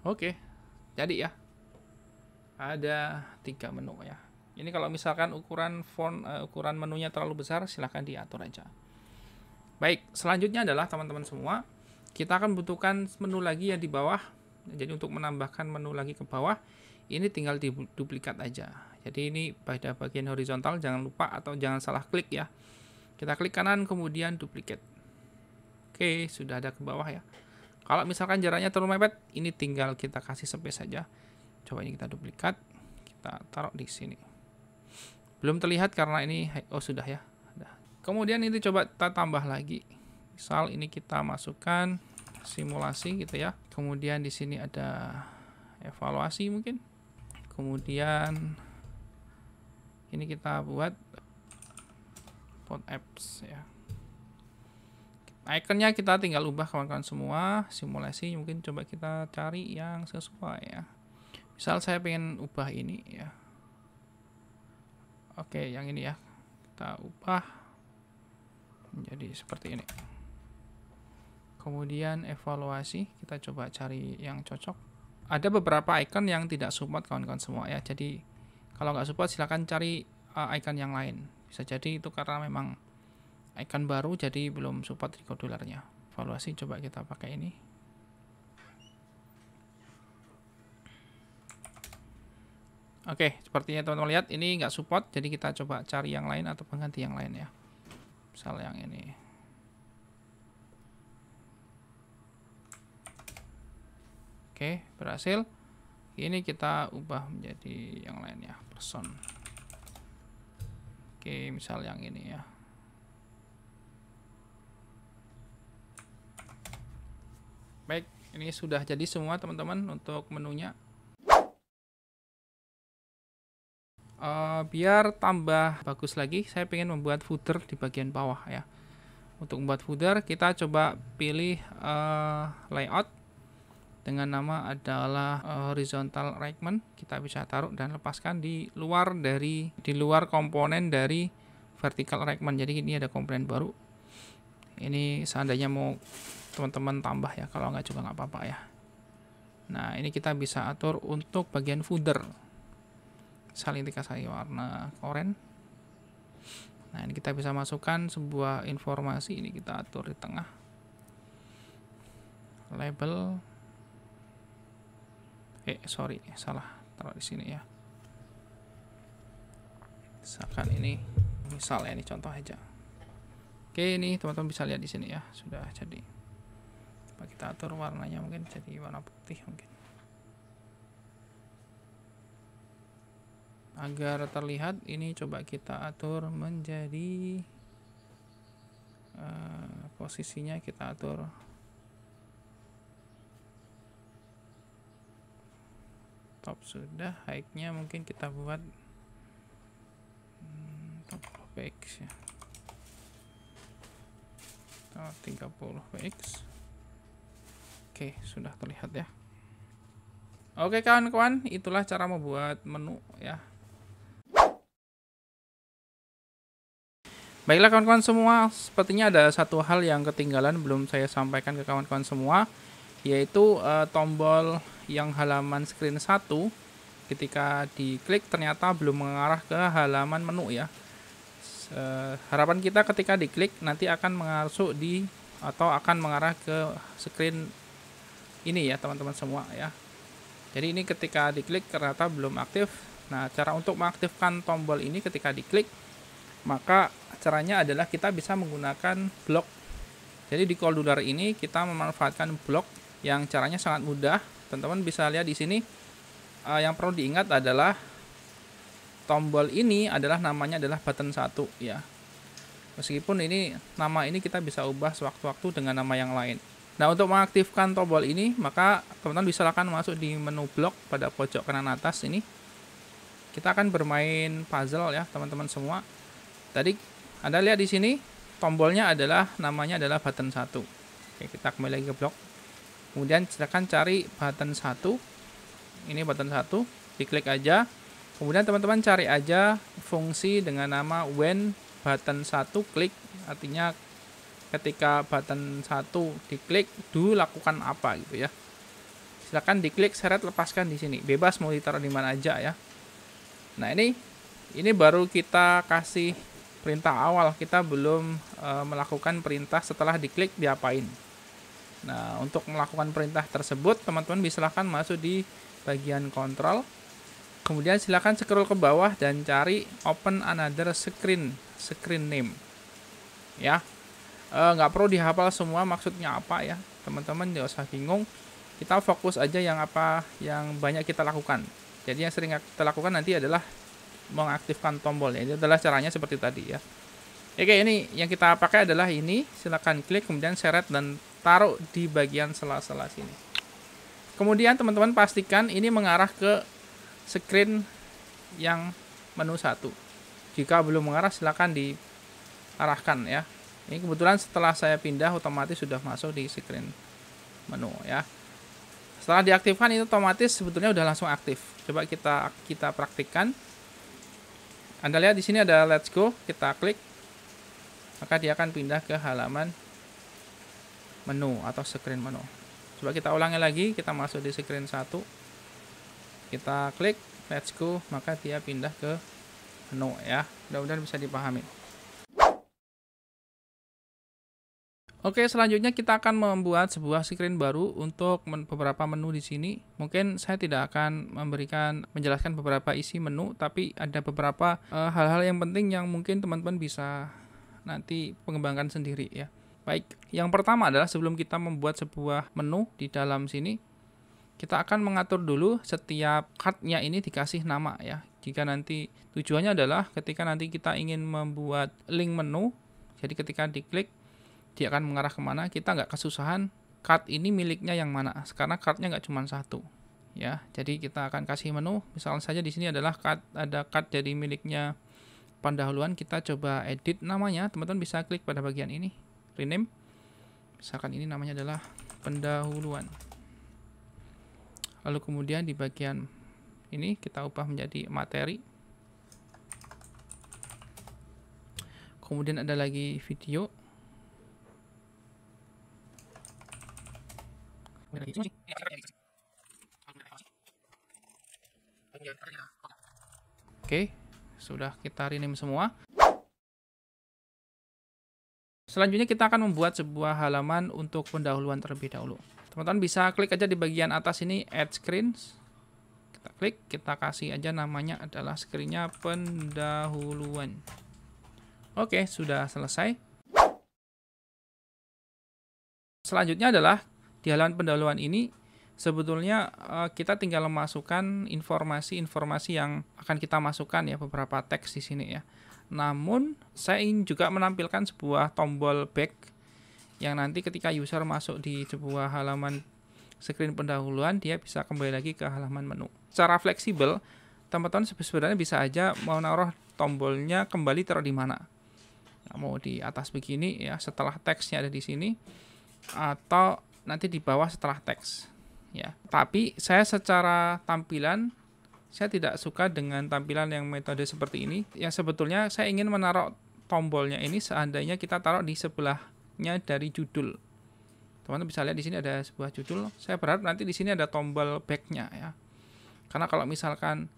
Oke, jadi ya. Ada 3 menu ya. Ini kalau misalkan ukuran font, ukuran menunya terlalu besar, silahkan diatur aja. Baik, selanjutnya adalah teman-teman semua, kita akan butuhkan menu lagi yang di bawah. Jadi untuk menambahkan menu lagi ke bawah, ini tinggal diduplikat aja. Jadi ini pada bagian horizontal, jangan lupa atau jangan salah klik ya. Kita klik kanan, kemudian duplikat. Oke, sudah ada ke bawah ya. Kalau misalkan jaraknya terlalu mepet, ini tinggal kita kasih space saja. Coba ini kita duplikat, kita taruh di sini. Belum terlihat karena ini, oh sudah ya. Kemudian ini coba kita tambah lagi. Misal ini kita masukkan simulasi gitu ya. Kemudian di sini ada evaluasi mungkin. Kemudian ini kita buat phone apps ya. Ikonnya kita tinggal ubah kawan-kawan semua. Simulasi mungkin coba kita cari yang sesuai ya. Misal saya pengen ubah ini ya. Oke, yang ini ya. Kita ubah menjadi seperti ini. Kemudian evaluasi, kita coba cari yang cocok. Ada beberapa icon yang tidak support kawan-kawan semua ya. Jadi kalau nggak support silahkan cari icon yang lain. Bisa jadi itu karena memang icon baru jadi belum support recordernya. Evaluasi coba kita pakai ini. Oke, sepertinya teman-teman lihat ini nggak support, jadi kita coba cari yang lain atau pengganti yang lain ya. Misal yang ini. Oke, berhasil. Ini kita ubah menjadi yang lain ya, person. Oke, misal yang ini ya. Baik, ini sudah jadi semua teman-teman untuk menunya. Biar tambah bagus lagi, saya ingin membuat footer di bagian bawah ya. Untuk membuat footer, kita coba pilih layout dengan nama adalah horizontal arrangement. Kita bisa taruh dan lepaskan di luar komponen dari vertical arrangement. Jadi ini ada komponen baru. Ini seandainya mau teman-teman tambah ya, kalau nggak juga nggak apa-apa ya. Nah, ini kita bisa atur untuk bagian footer. Misal ini kasih warna oranye. Nah, ini kita bisa masukkan sebuah informasi, ini kita atur di tengah. Label. Salah, taruh di sini ya. Misalkan ini, misalnya ini contoh aja. Oke, ini teman-teman bisa lihat di sini ya, sudah jadi. Coba kita atur warnanya, mungkin jadi warna putih mungkin. Agar terlihat, ini coba kita atur menjadi posisinya kita atur top sudah, height-nya mungkin kita buat top px ya, 30 px. Oke, sudah terlihat ya. Oke kawan-kawan, itulah cara membuat menu ya. Baiklah kawan-kawan semua, sepertinya ada satu hal yang ketinggalan belum saya sampaikan ke kawan-kawan semua, yaitu tombol yang halaman screen 1 ketika diklik ternyata belum mengarah ke halaman menu ya. Harapan kita ketika diklik nanti akan akan mengarah ke screen ini ya teman-teman semua ya. Jadi ini ketika diklik ternyata belum aktif. Nah, cara untuk mengaktifkan tombol ini ketika diklik, maka caranya adalah kita bisa menggunakan blok. Jadi di Coldular ini kita memanfaatkan blok yang caranya sangat mudah. Teman-teman bisa lihat di sini. Yang perlu diingat adalah tombol ini adalah namanya adalah button 1 ya. Meskipun ini nama ini kita bisa ubah sewaktu-waktu dengan nama yang lain. Nah, untuk mengaktifkan tombol ini, maka teman-teman bisa silakan masuk di menu blok pada pojok kanan atas ini. Kita akan bermain puzzle ya, teman-teman semua. Tadi Anda lihat di sini tombolnya namanya adalah button 1. Oke, kita kembali lagi ke blok. Kemudian silakan cari button 1. Ini button 1, diklik aja. Kemudian teman-teman cari aja fungsi dengan nama when button 1 klik, artinya ketika button 1 diklik, lakukan apa gitu ya. Silakan diklik, seret, lepaskan di sini. Bebas mau ditaruh di mana aja ya. Nah, ini baru kita kasih perintah awal, kita belum melakukan perintah setelah diklik diapain. Nah, untuk melakukan perintah tersebut, teman-teman bisa silakan masuk di bagian kontrol. Kemudian silakan scroll ke bawah dan cari open another screen name. Ya, nggak perlu dihafal semua maksudnya apa ya, teman-teman nggak usah bingung. Kita fokus aja yang apa yang banyak kita lakukan. Jadi yang sering kita lakukan nanti adalah mengaktifkan tombol. Ini adalah caranya seperti tadi ya. Oke, ini yang kita pakai adalah ini. Silakan klik, kemudian seret dan taruh di bagian sela-sela sini. Kemudian teman-teman pastikan ini mengarah ke screen yang menu 1. Jika belum mengarah, silakan diarahkan ya. Ini kebetulan setelah saya pindah otomatis sudah masuk di screen menu ya. Setelah diaktifkan itu otomatis sebetulnya udah langsung aktif. Coba kita praktikkan. Anda lihat di sini ada let's go, kita klik, maka dia akan pindah ke halaman menu atau screen menu. Coba kita ulangi lagi, kita masuk di screen 1. Kita klik let's go, maka dia pindah ke menu ya. Mudah-mudahan bisa dipahami. Oke, selanjutnya kita akan membuat sebuah screen baru untuk beberapa menu di sini. Mungkin saya tidak akan menjelaskan beberapa isi menu, tapi ada beberapa hal-hal yang penting yang mungkin teman-teman bisa nanti pengembangkan sendiri ya. Baik, yang pertama adalah sebelum kita membuat sebuah menu di dalam sini, kita akan mengatur dulu setiap card-nya ini dikasih nama ya. Jika nanti tujuannya adalah ketika nanti kita ingin membuat link menu, jadi ketika diklik dia akan mengarah kemana, kita nggak kesusahan card ini miliknya yang mana, karena cardnya nggak cuma satu ya. Jadi kita akan kasih menu, misalnya saja di sini adalah ada card dari miliknya pendahuluan. Kita coba edit namanya, teman-teman bisa klik pada bagian ini, rename, misalkan ini namanya adalah pendahuluan. Lalu kemudian di bagian ini kita ubah menjadi materi. Kemudian ada lagi video. Oke, sudah kita rename semua. Selanjutnya kita akan membuat sebuah halaman untuk pendahuluan terlebih dahulu. Teman-teman bisa klik aja di bagian atas ini add screens. Kita klik, kita kasih aja namanya adalah screen-nya pendahuluan. Oke, sudah selesai. Selanjutnya adalah di halaman pendahuluan ini sebetulnya kita tinggal memasukkan informasi-informasi yang akan kita masukkan ya, beberapa teks di sini ya. Namun saya ingin juga menampilkan sebuah tombol back yang nanti ketika user masuk di sebuah halaman screen pendahuluan, dia bisa kembali lagi ke halaman menu. Secara fleksibel, teman-teman sebenarnya bisa aja mau naruh tombolnya kembali taruh di mana. Nah, mau di atas begini ya setelah teksnya ada di sini, atau nanti di bawah setelah teks ya. Tapi saya secara tampilan saya tidak suka dengan tampilan yang metode seperti ini. Yang sebetulnya saya ingin menaruh tombolnya ini seandainya kita taruh di sebelahnya dari judul. Teman-teman bisa lihat di sini ada sebuah judul. Saya berharap nanti di sini ada tombol back-nya ya. Karena kalau misalkan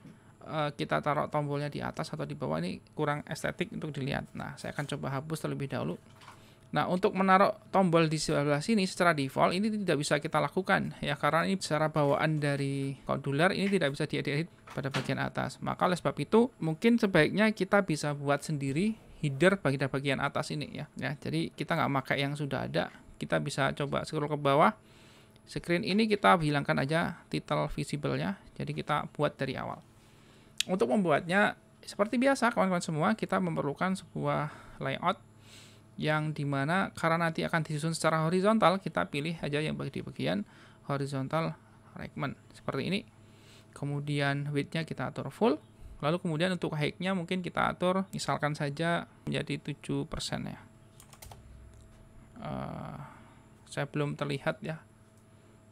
kita taruh tombolnya di atas atau di bawah, ini kurang estetik untuk dilihat. Nah, saya akan coba hapus terlebih dahulu. Nah, untuk menaruh tombol di sebelah sini secara default ini tidak bisa kita lakukan ya, karena ini secara bawaan dari Coudular ini tidak bisa diedit pada bagian atas. Maka oleh sebab itu mungkin sebaiknya kita bisa buat sendiri header bagian atas ini ya. Jadi kita nggak pakai yang sudah ada, kita bisa coba scroll ke bawah. Screen ini kita hilangkan aja title visible-nya, jadi kita buat dari awal. Untuk membuatnya seperti biasa kawan-kawan semua, kita memerlukan sebuah layout yang dimana karena nanti akan disusun secara horizontal, kita pilih aja yang di bagian horizontal arrangement seperti ini. Kemudian width-nya kita atur full. Lalu kemudian untuk height-nya mungkin kita atur misalkan saja menjadi 7% ya. Saya belum terlihat ya.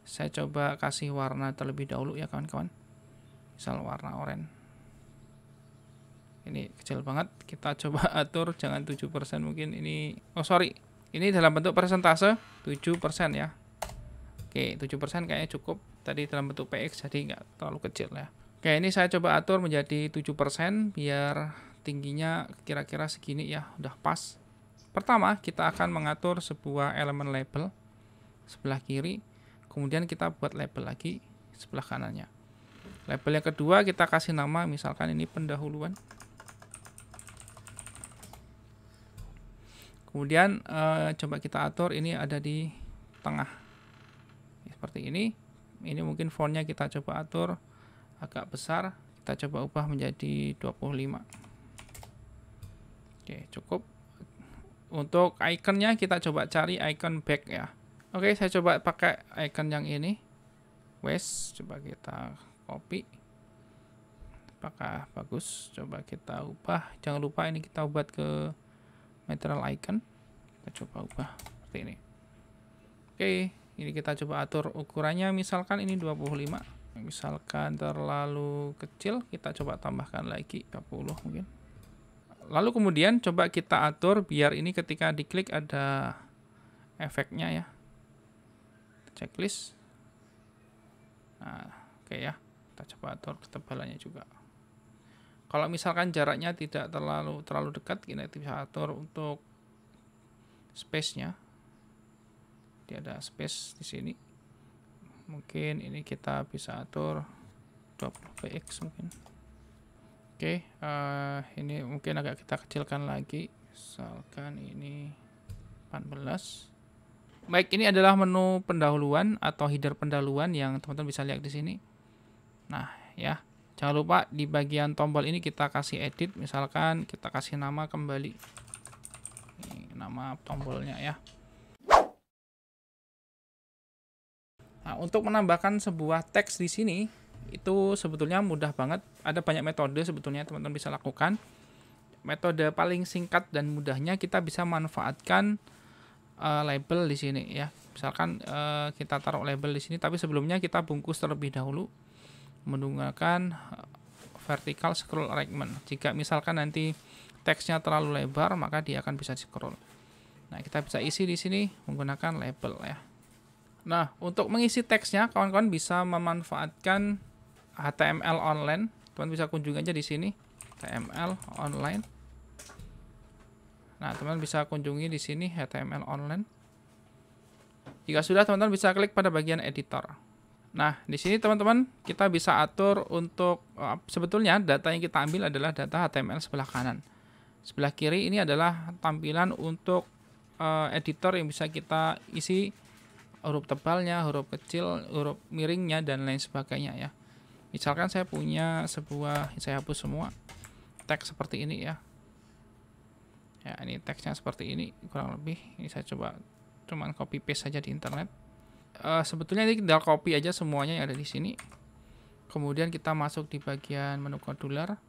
Saya coba kasih warna terlebih dahulu ya kawan-kawan. Misal warna oranye. Ini kecil banget, kita coba atur jangan 7%, mungkin ini, ini dalam bentuk persentase 7% ya. Oke, 7% kayaknya cukup, tadi dalam bentuk PX jadi nggak terlalu kecil ya. Oke, ini saya coba atur menjadi 7% biar tingginya kira-kira segini ya, udah pas. Pertama, kita akan mengatur sebuah elemen label sebelah kiri, kemudian kita buat label lagi sebelah kanannya. Label yang kedua kita kasih nama, misalkan ini pendahuluan. Kemudian coba kita atur ini ada di tengah seperti ini. Ini mungkin fontnya kita coba atur agak besar, kita coba ubah menjadi 25. Oke, cukup. Untuk ikonnya kita coba cari icon back ya. Oke, saya coba pakai icon yang ini. Coba kita copy. Apakah bagus? Coba kita ubah. Jangan lupa ini kita ubah ke material icon, kita coba ubah seperti ini. Oke, ini kita coba atur ukurannya, misalkan ini 25. Misalkan terlalu kecil, kita coba tambahkan lagi 30 mungkin. Lalu kemudian coba kita atur biar ini ketika diklik ada efeknya ya. checklist. Nah, oke ya. Kita coba atur ketebalannya juga. Kalau misalkan jaraknya tidak terlalu dekat, kita bisa atur untuk space-nya. Dia ada space di sini. Mungkin ini kita bisa atur 20 px mungkin. Oke, ini mungkin agak kita kecilkan lagi. Misalkan ini 18. Baik, ini adalah menu pendahuluan atau header pendahuluan yang teman-teman bisa lihat di sini. Nah, ya. Jangan lupa di bagian tombol ini kita kasih edit, misalkan kita kasih nama kembali. Ini nama tombolnya ya. Nah, untuk menambahkan sebuah teks di sini itu sebetulnya mudah banget. Ada banyak metode sebetulnya teman-teman bisa lakukan. Metode paling singkat dan mudahnya kita bisa manfaatkan label di sini ya. Misalkan kita taruh label di sini, tapi sebelumnya kita bungkus terlebih dahulu menggunakan vertical scroll arrangement. Jika misalkan nanti teksnya terlalu lebar, maka dia akan bisa scroll. Nah, kita bisa isi di sini menggunakan label ya. Nah, untuk mengisi teksnya, kawan-kawan bisa memanfaatkan HTML online. Teman bisa kunjungi aja di sini, HTML online. Nah, teman bisa kunjungi di sini HTML online. Jika sudah, teman-teman bisa klik pada bagian editor. Nah, di sini teman-teman kita bisa atur untuk sebetulnya data yang kita ambil adalah data HTML sebelah kanan. Sebelah kiri ini adalah tampilan untuk editor yang bisa kita isi huruf tebalnya, huruf kecil, huruf miringnya dan lain sebagainya ya. Misalkan saya punya saya hapus semua teks seperti ini ya. Ya, ini teksnya seperti ini kurang lebih. Ini saya coba cuman copy paste saja di internet. Sebetulnya ini tinggal copy aja semuanya yang ada di sini. Kemudian kita masuk di bagian menu kodular,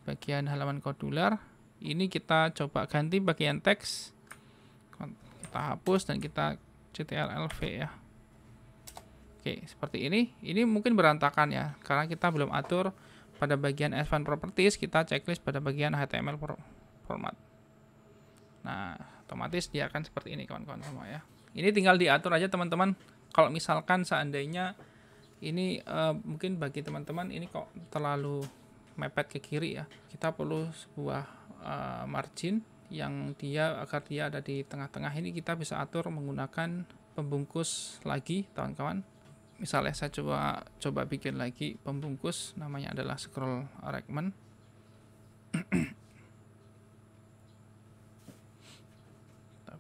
bagian halaman kodular. Ini kita coba ganti bagian teks. Kita hapus dan kita ctrl-v ya. Oke, seperti ini. Ini mungkin berantakan ya, karena kita belum atur pada bagian advanced properties. Kita checklist pada bagian HTML format. Nah, otomatis dia akan seperti ini kawan-kawan semua ya. Ini tinggal diatur aja teman-teman. Kalau misalkan seandainya ini mungkin bagi teman-teman ini kok terlalu mepet ke kiri ya. Kita perlu sebuah margin yang agar dia ada di tengah-tengah. Ini kita bisa atur menggunakan pembungkus lagi kawan-kawan. Misalnya saya coba bikin lagi pembungkus, namanya adalah scroll arrangement.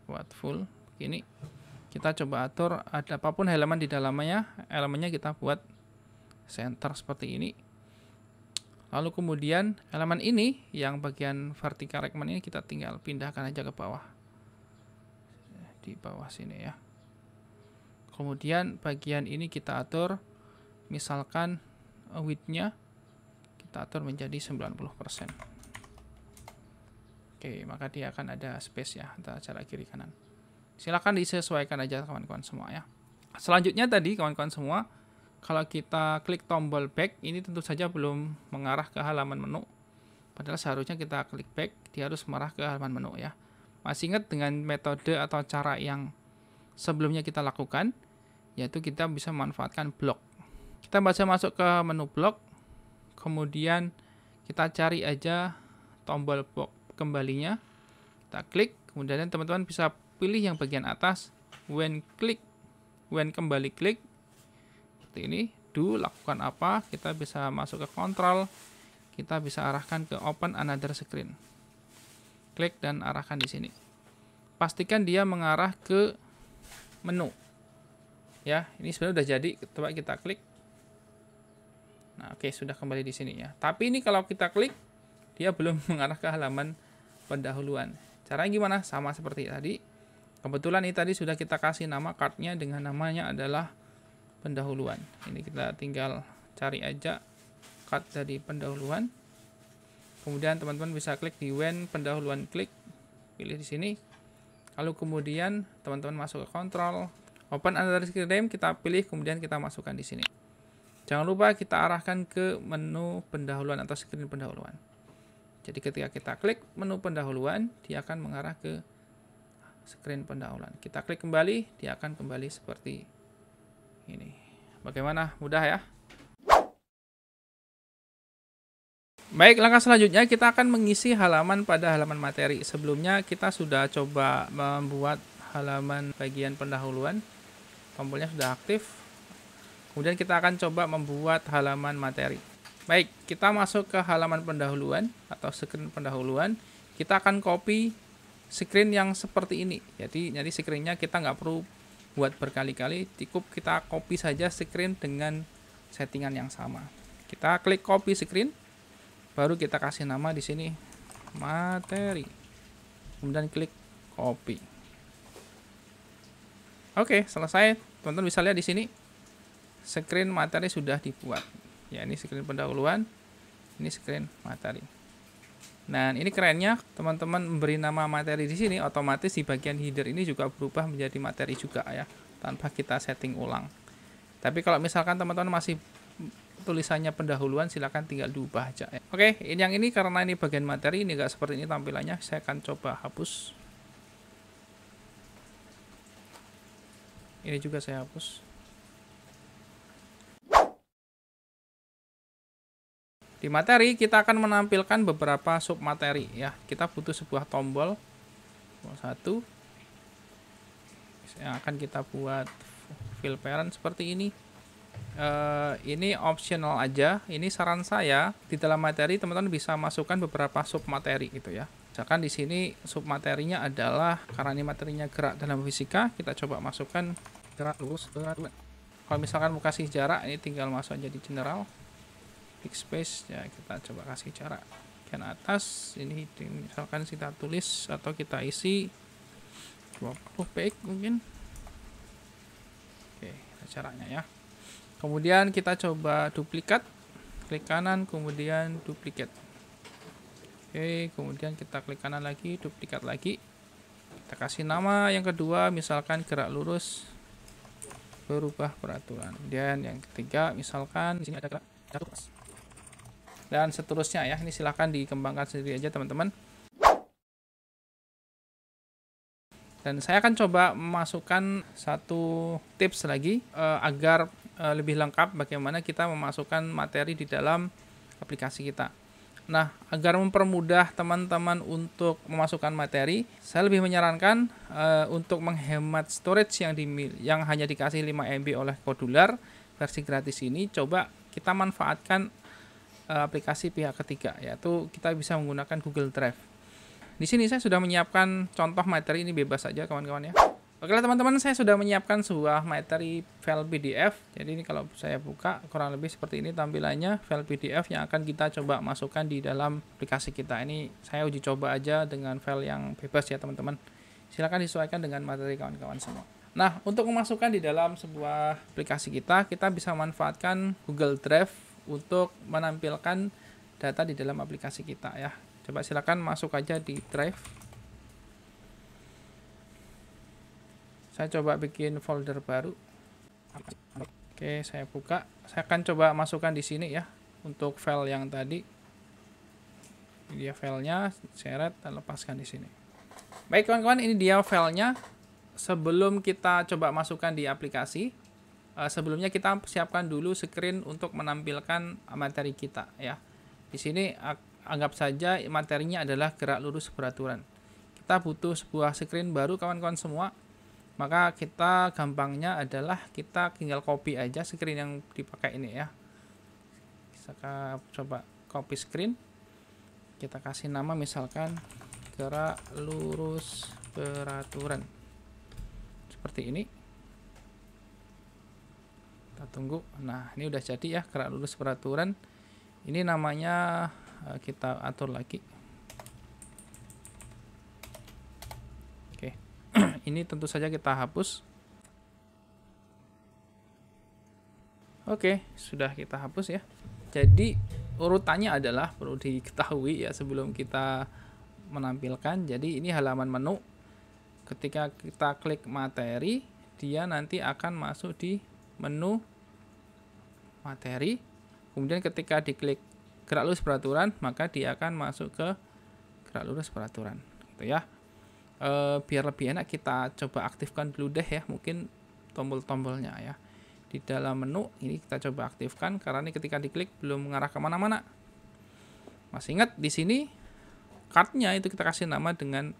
Buat full begini, kita coba atur ada apapun halaman di dalamnya, elemennya kita buat center seperti ini. Lalu kemudian elemen ini yang bagian vertical arrangement ini kita tinggal pindahkan aja ke bawah, di bawah sini ya. Kemudian bagian ini kita atur, misalkan width-nya kita atur menjadi 90%. Oke, maka dia akan ada space ya antara jarak kiri kanan. Silakan disesuaikan aja kawan-kawan semua ya. Selanjutnya tadi kawan-kawan semua, kalau kita klik tombol back, ini tentu saja belum mengarah ke halaman menu. Padahal seharusnya kita klik back, dia harus mengarah ke halaman menu ya. Masih ingat dengan metode atau cara yang sebelumnya kita lakukan, yaitu kita bisa memanfaatkan blok. Kita bisa masuk ke menu blok, kemudian kita cari aja tombol box kembalinya, kita klik, kemudian teman-teman bisa pilih yang bagian atas, when kembali klik, seperti ini, do, lakukan apa, kita bisa masuk ke kontrol, kita bisa arahkan ke open another screen, klik dan arahkan di sini, pastikan dia mengarah ke menu, ya, ini sebenarnya udah jadi, coba kita klik, nah oke, sudah kembali di sini ya, tapi ini kalau kita klik, dia belum mengarah ke halaman pendahuluan. Caranya gimana? Sama seperti tadi. Kebetulan ini tadi sudah kita kasih nama cardnya dengan namanya adalah pendahuluan. Ini kita tinggal cari aja card dari pendahuluan. Kemudian teman-teman bisa klik di when pendahuluan klik, pilih di sini. Lalu kemudian teman-teman masuk ke kontrol, open another screen, kita pilih, kemudian kita masukkan di sini. Jangan lupa kita arahkan ke menu pendahuluan atau screen pendahuluan. Jadi ketika kita klik menu pendahuluan, dia akan mengarah ke screen pendahuluan. Kita klik kembali, dia akan kembali seperti Ini. Bagaimana? Mudah ya? Baik, langkah selanjutnya kita akan mengisi halaman pada halaman materi. Sebelumnya kita sudah coba membuat halaman bagian pendahuluan. Tombolnya sudah aktif. Kemudian kita akan coba membuat halaman materi. Baik, kita masuk ke halaman pendahuluan atau screen pendahuluan. Kita akan copy screen yang seperti ini. Jadi screen-nya kita nggak perlu buat berkali-kali, cukup kita copy saja screen dengan settingan yang sama. Kita klik copy screen. Baru kita kasih nama di sini materi. Kemudian klik copy. Oke, selesai. Teman-teman bisa lihat di sini screen materi sudah dibuat. Ya, ini screen pendahuluan, ini screen materi. Nah, ini kerennya teman-teman memberi nama materi di sini, otomatis di bagian header ini juga berubah menjadi materi juga ya, tanpa kita setting ulang. Tapi kalau misalkan teman-teman masih tulisannya pendahuluan, silakan tinggal diubah aja ya. Oke, yang ini karena ini bagian materi, ini enggak seperti ini tampilannya, saya akan coba hapus. Ini juga saya hapus. Di materi kita akan menampilkan beberapa submateri ya. Kita butuh sebuah tombol satu yang akan kita buat fill parent seperti ini. Ini optional aja. Ini saran saya, di dalam materi teman-teman bisa masukkan beberapa submateri gitu ya. Misalkan di sini submaterinya adalah, karena ini materinya gerak dalam fisika, kita coba masukkan gerak lurus beraturan. Kalau misalkan mau kasih jarak, ini tinggal masuk aja di general, klik space ya, kita coba kasih jarak bagian atas. Ini misalkan kita tulis atau kita isi 20 px mungkin. Oke, caranya ya. Kemudian kita coba duplikat, klik kanan, kemudian duplikat. Oke, kemudian kita klik kanan lagi, duplikat lagi. Kita kasih nama yang kedua, misalkan gerak lurus berubah peraturan. Dan yang ketiga, misalkan di sini ada gerak lurus. Dan seterusnya ya. Ini silahkan dikembangkan sendiri aja teman-teman. Dan saya akan coba memasukkan satu tips lagi agar lebih lengkap bagaimana kita memasukkan materi di dalam aplikasi kita. Nah, agar mempermudah teman-teman untuk memasukkan materi, saya lebih menyarankan untuk menghemat storage yang hanya dikasih 5 MB oleh Kodular versi gratis ini, coba kita manfaatkan aplikasi pihak ketiga, yaitu kita bisa menggunakan Google Drive. Di sini saya sudah menyiapkan contoh materi, ini bebas saja kawan-kawan ya. Oke teman-teman, saya sudah menyiapkan sebuah materi file PDF. Jadi ini kalau saya buka kurang lebih seperti ini tampilannya, file PDF yang akan kita coba masukkan di dalam aplikasi kita. Ini saya uji coba aja dengan file yang bebas ya teman-teman. Silakan disesuaikan dengan materi kawan-kawan semua. Nah, untuk memasukkan di dalam sebuah aplikasi kita bisa manfaatkan Google Drive untuk menampilkan data di dalam aplikasi kita ya. Coba silakan masuk aja di Drive. Saya coba bikin folder baru. Oke, saya buka. Saya akan coba masukkan di sini ya untuk file yang tadi. Ini dia filenya, seret dan lepaskan di sini. Baik kawan-kawan, ini dia filenya. Sebelum kita coba masukkan di aplikasi, sebelumnya kita siapkan dulu screen untuk menampilkan materi kita ya. Di sini anggap saja materinya adalah gerak lurus beraturan. Kita butuh sebuah screen baru kawan-kawan semua. Maka kita gampangnya adalah kita tinggal copy aja screen yang dipakai ini ya. Kita coba copy screen. Kita kasih nama misalkan gerak lurus beraturan. Seperti ini. Kita tunggu. Nah, ini udah jadi ya gerak lurus beraturan. Ini namanya kita atur lagi. Ini tentu saja kita hapus. Oke, sudah kita hapus ya. Jadi urutannya adalah perlu diketahui ya sebelum kita menampilkan. Jadi ini halaman menu. Ketika kita klik materi, dia nanti akan masuk di menu materi. Kemudian ketika diklik gerak lurus peraturan, maka dia akan masuk ke gerak lurus peraturan. Gitu ya. Biar lebih enak kita coba aktifkan dulu deh ya, mungkin tombol-tombolnya ya. di dalam menu. Ini kita coba aktifkan karena ini ketika diklik belum mengarah kemana-mana. Masih ingat di sini cardnya itu kita kasih nama dengan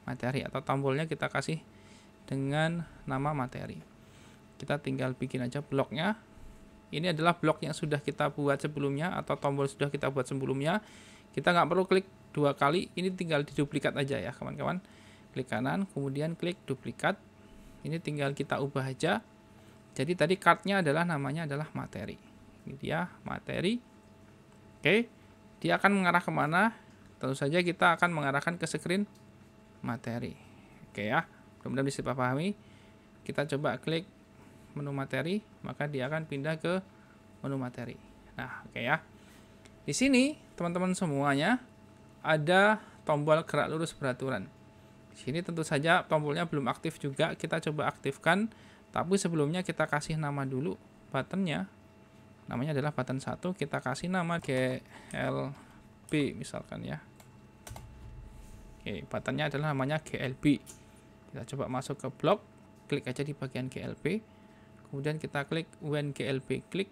materi, atau tombolnya kita kasih dengan nama materi. Kita tinggal bikin aja bloknya. Ini adalah blok yang sudah kita buat sebelumnya, atau tombol sudah kita buat sebelumnya. Kita nggak perlu klik 2 kali, ini tinggal diduplikat aja ya kawan-kawan. Klik kanan, kemudian klik duplikat. Ini tinggal kita ubah aja. Jadi tadi cardnya adalah namanya adalah materi. Ini dia materi. Oke, dia akan mengarah kemana? Tentu saja kita akan mengarahkan ke screen materi. Oke ya, mudah-mudahan bisa dipahami. Kita coba klik menu materi, maka dia akan pindah ke menu materi. Nah, oke ya. Di sini teman-teman semuanya ada tombol gerak lurus beraturan. Di sini tentu saja tombolnya belum aktif juga, kita coba aktifkan. Tapi sebelumnya kita kasih nama dulu buttonnya. Namanya adalah button 1, kita kasih nama GLB misalkan ya. Oke, buttonnya adalah namanya GLB. Kita coba masuk ke blok, klik aja di bagian GLB. Kemudian kita klik when GLB klik.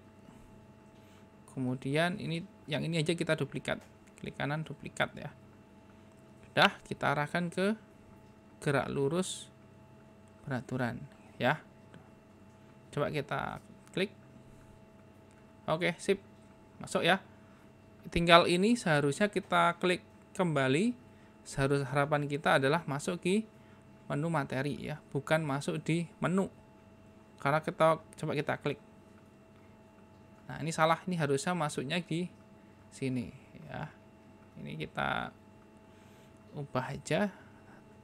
Kemudian yang ini aja kita duplikat. Klik kanan duplikat ya. Sudah, kita arahkan ke gerak lurus beraturan ya. Coba kita klik. Oke, sip. Masuk ya. Tinggal ini seharusnya kita klik kembali. Seharusnya harapan kita adalah masuk di menu materi ya, bukan masuk di menu. Karena coba kita klik. Nah, ini salah. Ini harusnya masuknya di sini ya. Ini kita ubah aja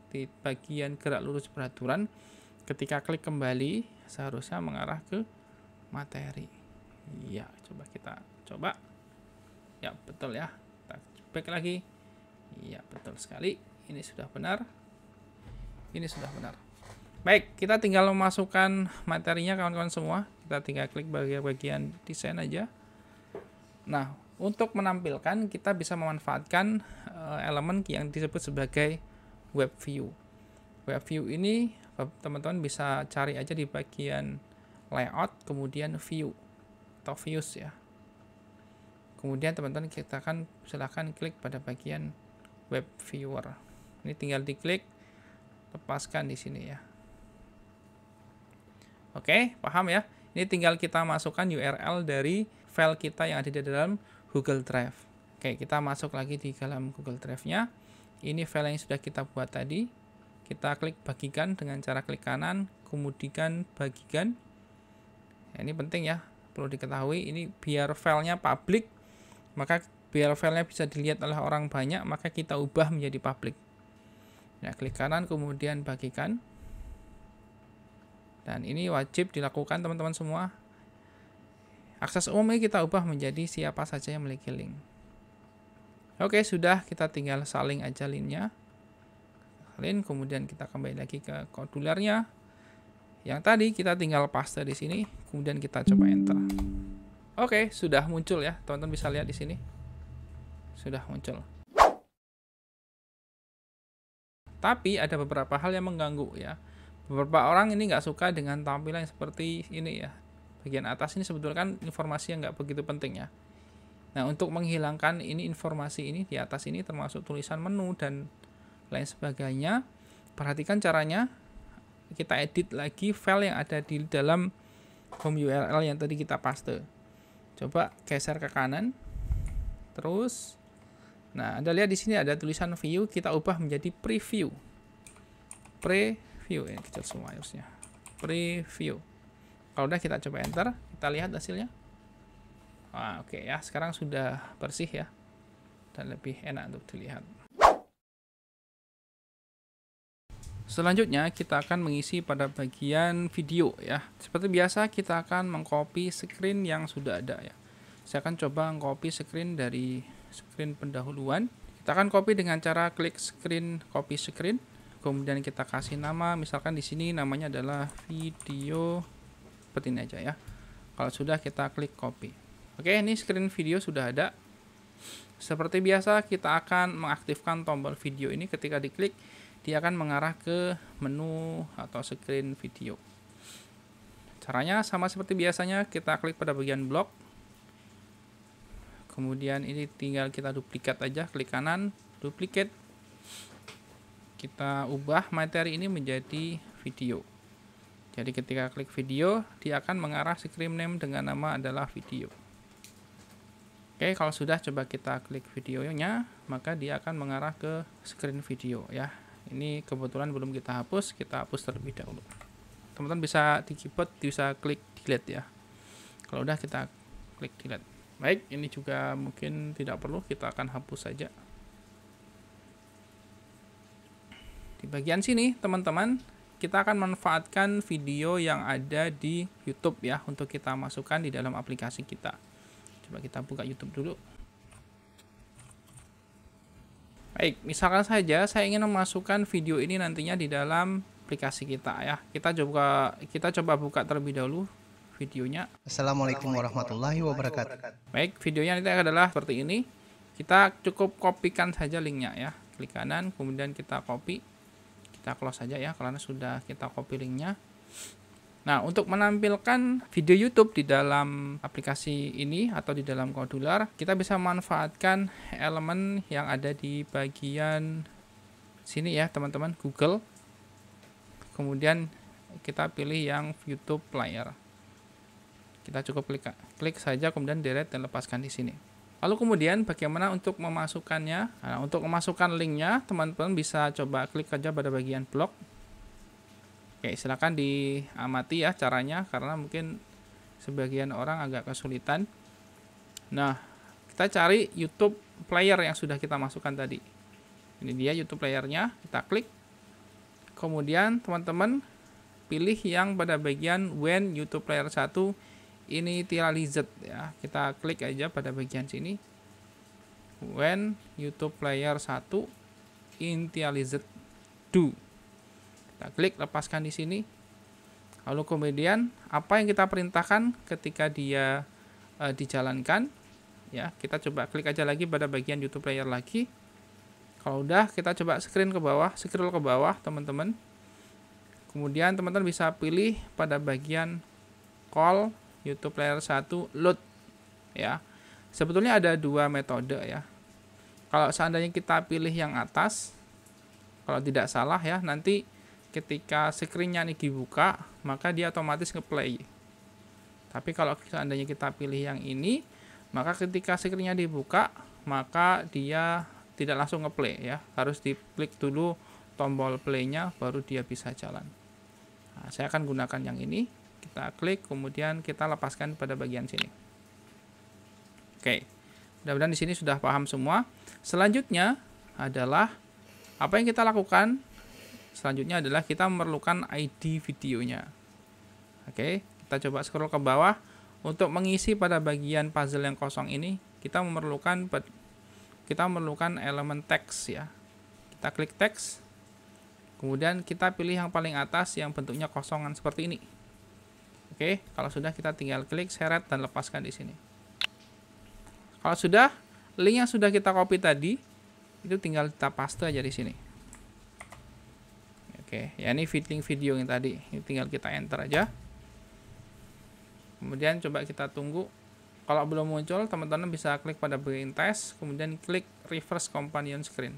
di bagian gerak lurus beraturan. Ketika klik kembali seharusnya mengarah ke materi. Iya, coba kita coba. Ya, betul ya. Kita back lagi. Iya, betul sekali. Ini sudah benar. Ini sudah benar. Baik, kita tinggal memasukkan materinya kawan-kawan semua. Kita tinggal klik bagian desain aja. Nah, untuk menampilkan kita bisa memanfaatkan elemen yang disebut sebagai web view. Web view ini teman-teman bisa cari aja di bagian layout, kemudian view atau views ya. Kemudian teman-teman kita akan silahkan klik pada bagian web viewer. Ini tinggal diklik, lepaskan di sini ya. Oke, paham ya? Ini tinggal kita masukkan URL dari file kita yang ada di dalam Google Drive. Oke, kita masuk lagi di dalam Google Drive-nya. Ini file yang sudah kita buat tadi. Kita klik bagikan dengan cara klik kanan, kemudian bagikan. Ya, ini penting ya, perlu diketahui. Ini biar filenya public, maka biar filenya bisa dilihat oleh orang banyak, maka kita ubah menjadi public. Ya, klik kanan, kemudian bagikan. Dan ini wajib dilakukan teman-teman semua. Akses umum ini kita ubah menjadi siapa saja yang memiliki link. Oke, sudah, kita tinggal salin aja linknya. Salin, kemudian kita kembali lagi ke kodularnya. Yang tadi kita tinggal paste di sini, kemudian kita coba enter. Oke, sudah muncul ya, teman-teman bisa lihat di sini. Sudah muncul. Tapi ada beberapa hal yang mengganggu ya. Beberapa orang ini nggak suka dengan tampilan seperti ini ya. Bagian atas ini sebetulnya kan informasi yang nggak begitu penting ya. Nah, untuk menghilangkan ini informasi ini di atas ini termasuk tulisan menu dan lain sebagainya, perhatikan caranya. Kita edit lagi file yang ada di dalam home URL yang tadi kita paste. Coba geser ke kanan. Terus, nah, Anda lihat di sini ada tulisan view, kita ubah menjadi preview. Preview, ini kecil semua harusnya. Preview. Kalau udah kita coba enter, kita lihat hasilnya. Wah, oke ya, sekarang sudah bersih ya. Dan lebih enak untuk dilihat. Selanjutnya kita akan mengisi pada bagian video ya. Seperti biasa kita akan mengcopy screen yang sudah ada ya. Saya akan coba mengcopy screen dari screen pendahuluan. Kita akan copy dengan cara klik screen, copy screen. Kemudian kita kasih nama, misalkan di sini namanya adalah video seperti ini aja ya. Kalau sudah kita klik copy. Oke, ini screen video sudah ada. Seperti biasa kita akan mengaktifkan tombol video ini. Ketika diklik dia akan mengarah ke menu atau screen video. Caranya sama seperti biasanya, kita klik pada bagian blok. Kemudian ini tinggal kita duplikat aja, klik kanan, duplicate. Kita ubah materi ini menjadi video. Jadi ketika klik video, dia akan mengarah screen name dengan nama adalah video. Oke, kalau sudah, coba kita klik videonya, maka dia akan mengarah ke screen video ya. Ini kebetulan belum kita hapus terlebih dahulu. Teman-teman bisa di keyboard bisa klik delete ya. Kalau udah, kita klik delete. Baik, ini juga mungkin tidak perlu, kita akan hapus saja. Di bagian sini teman-teman, kita akan manfaatkan video yang ada di YouTube ya, untuk kita masukkan di dalam aplikasi kita. Coba kita buka YouTube dulu. Baik, misalkan saja saya ingin memasukkan video ini nantinya di dalam aplikasi kita ya. Kita coba buka terlebih dahulu videonya. Assalamualaikum warahmatullahi wabarakatuh. Baik, videonya nanti adalah seperti ini. Kita cukup kopikan saja linknya ya. Klik kanan, kemudian kita copy. Kita close saja ya, karena sudah kita copy linknya. Nah, untuk menampilkan video YouTube di dalam aplikasi ini atau di dalam Kodular, kita bisa memanfaatkan elemen yang ada di bagian sini ya, teman-teman, Google. Kemudian kita pilih yang YouTube Player. Kita cukup klik saja, kemudian delete dan lepaskan di sini. Lalu kemudian bagaimana untuk memasukkannya? Nah, untuk memasukkan linknya, teman-teman bisa coba klik saja pada bagian blog. Oke, silakan diamati ya caranya, karena mungkin sebagian orang agak kesulitan. Nah, kita cari YouTube Player yang sudah kita masukkan tadi. Ini dia YouTube Playernya, kita klik. Kemudian teman-teman pilih yang pada bagian when YouTube Player 1 initialized ya. Kita klik aja pada bagian sini. When YouTube Player 1 initialized do. Kita klik, lepaskan di sini. Lalu kemudian apa yang kita perintahkan ketika dia dijalankan ya, kita coba klik aja lagi pada bagian YouTube Player lagi. Kalau udah, kita coba scroll ke bawah teman-teman. Kemudian teman-teman bisa pilih pada bagian call YouTube Player 1 load ya. Sebetulnya ada dua metode ya. Kalau seandainya kita pilih yang atas, kalau tidak salah ya, nanti ketika screen-nya ini dibuka, maka dia otomatis ngeplay. Tapi kalau seandainya kita pilih yang ini, maka ketika screen-nya dibuka, maka dia tidak langsung ngeplay ya. Harus diklik dulu tombol play-nya, baru dia bisa jalan. Nah, saya akan gunakan yang ini. Kita klik, kemudian kita lepaskan pada bagian sini. Oke, mudah-mudahan di sini sudah paham semua. Selanjutnya adalah apa yang kita lakukan. Selanjutnya adalah kita memerlukan ID videonya. Oke, kita coba scroll ke bawah. Untuk mengisi pada bagian puzzle yang kosong ini, kita memerlukan elemen teks ya. Kita klik teks. Kemudian kita pilih yang paling atas yang bentuknya kosongan seperti ini. Oke, kalau sudah, kita tinggal klik seret dan lepaskan di sini. Kalau sudah, link yang sudah kita copy tadi itu tinggal kita paste aja di sini. Oke, ya ini link video yang tadi, ini tinggal kita enter aja. Kemudian coba kita tunggu. Kalau belum muncul, teman-teman bisa klik pada bagian tes, kemudian klik reverse companion screen.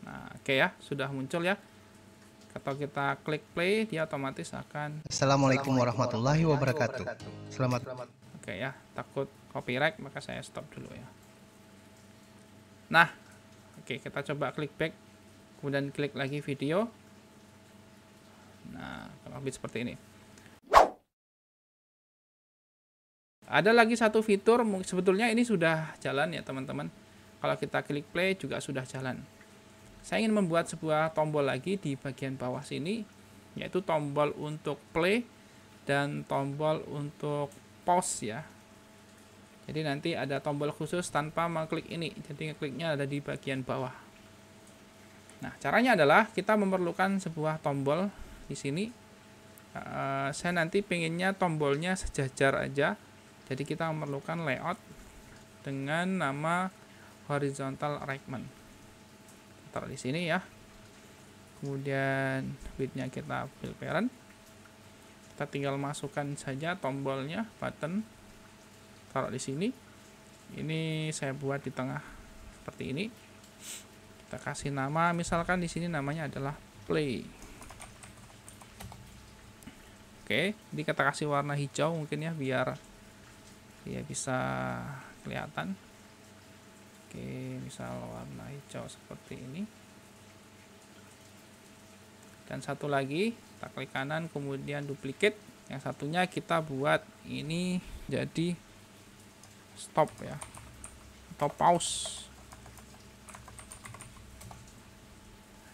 Nah, oke ya, sudah muncul ya. Atau kita klik play, dia otomatis akan. Assalamualaikum warahmatullahi wabarakatuh. Selamat. Oke ya, takut copyright, maka saya stop dulu ya. Nah, oke, kita coba klik back. Kemudian klik lagi video. Nah, kurang lebih seperti ini. Ada lagi satu fitur, sebetulnya ini sudah jalan ya teman-teman. Kalau kita klik play juga sudah jalan. Saya ingin membuat sebuah tombol lagi di bagian bawah sini, yaitu tombol untuk play dan tombol untuk pause ya. Jadi nanti ada tombol khusus tanpa mengklik ini. Jadi ngekliknya ada di bagian bawah. Nah, caranya adalah kita memerlukan sebuah tombol di sini. Saya nanti pengennya tombolnya sejajar aja. Jadi kita memerlukan layout dengan nama horizontal alignment. Taruh di sini ya. Kemudian width-nya kita fill parent. Kita tinggal masukkan saja tombolnya, button, taruh di sini. Ini saya buat di tengah seperti ini. Kita kasih nama, misalkan di sini namanya adalah play. Oke, ini kita kasih warna hijau mungkin ya, biar dia bisa kelihatan. Oke, misal warna hijau seperti ini. Dan satu lagi, kita klik kanan kemudian duplicate. Yang satunya kita buat ini jadi stop ya, atau pause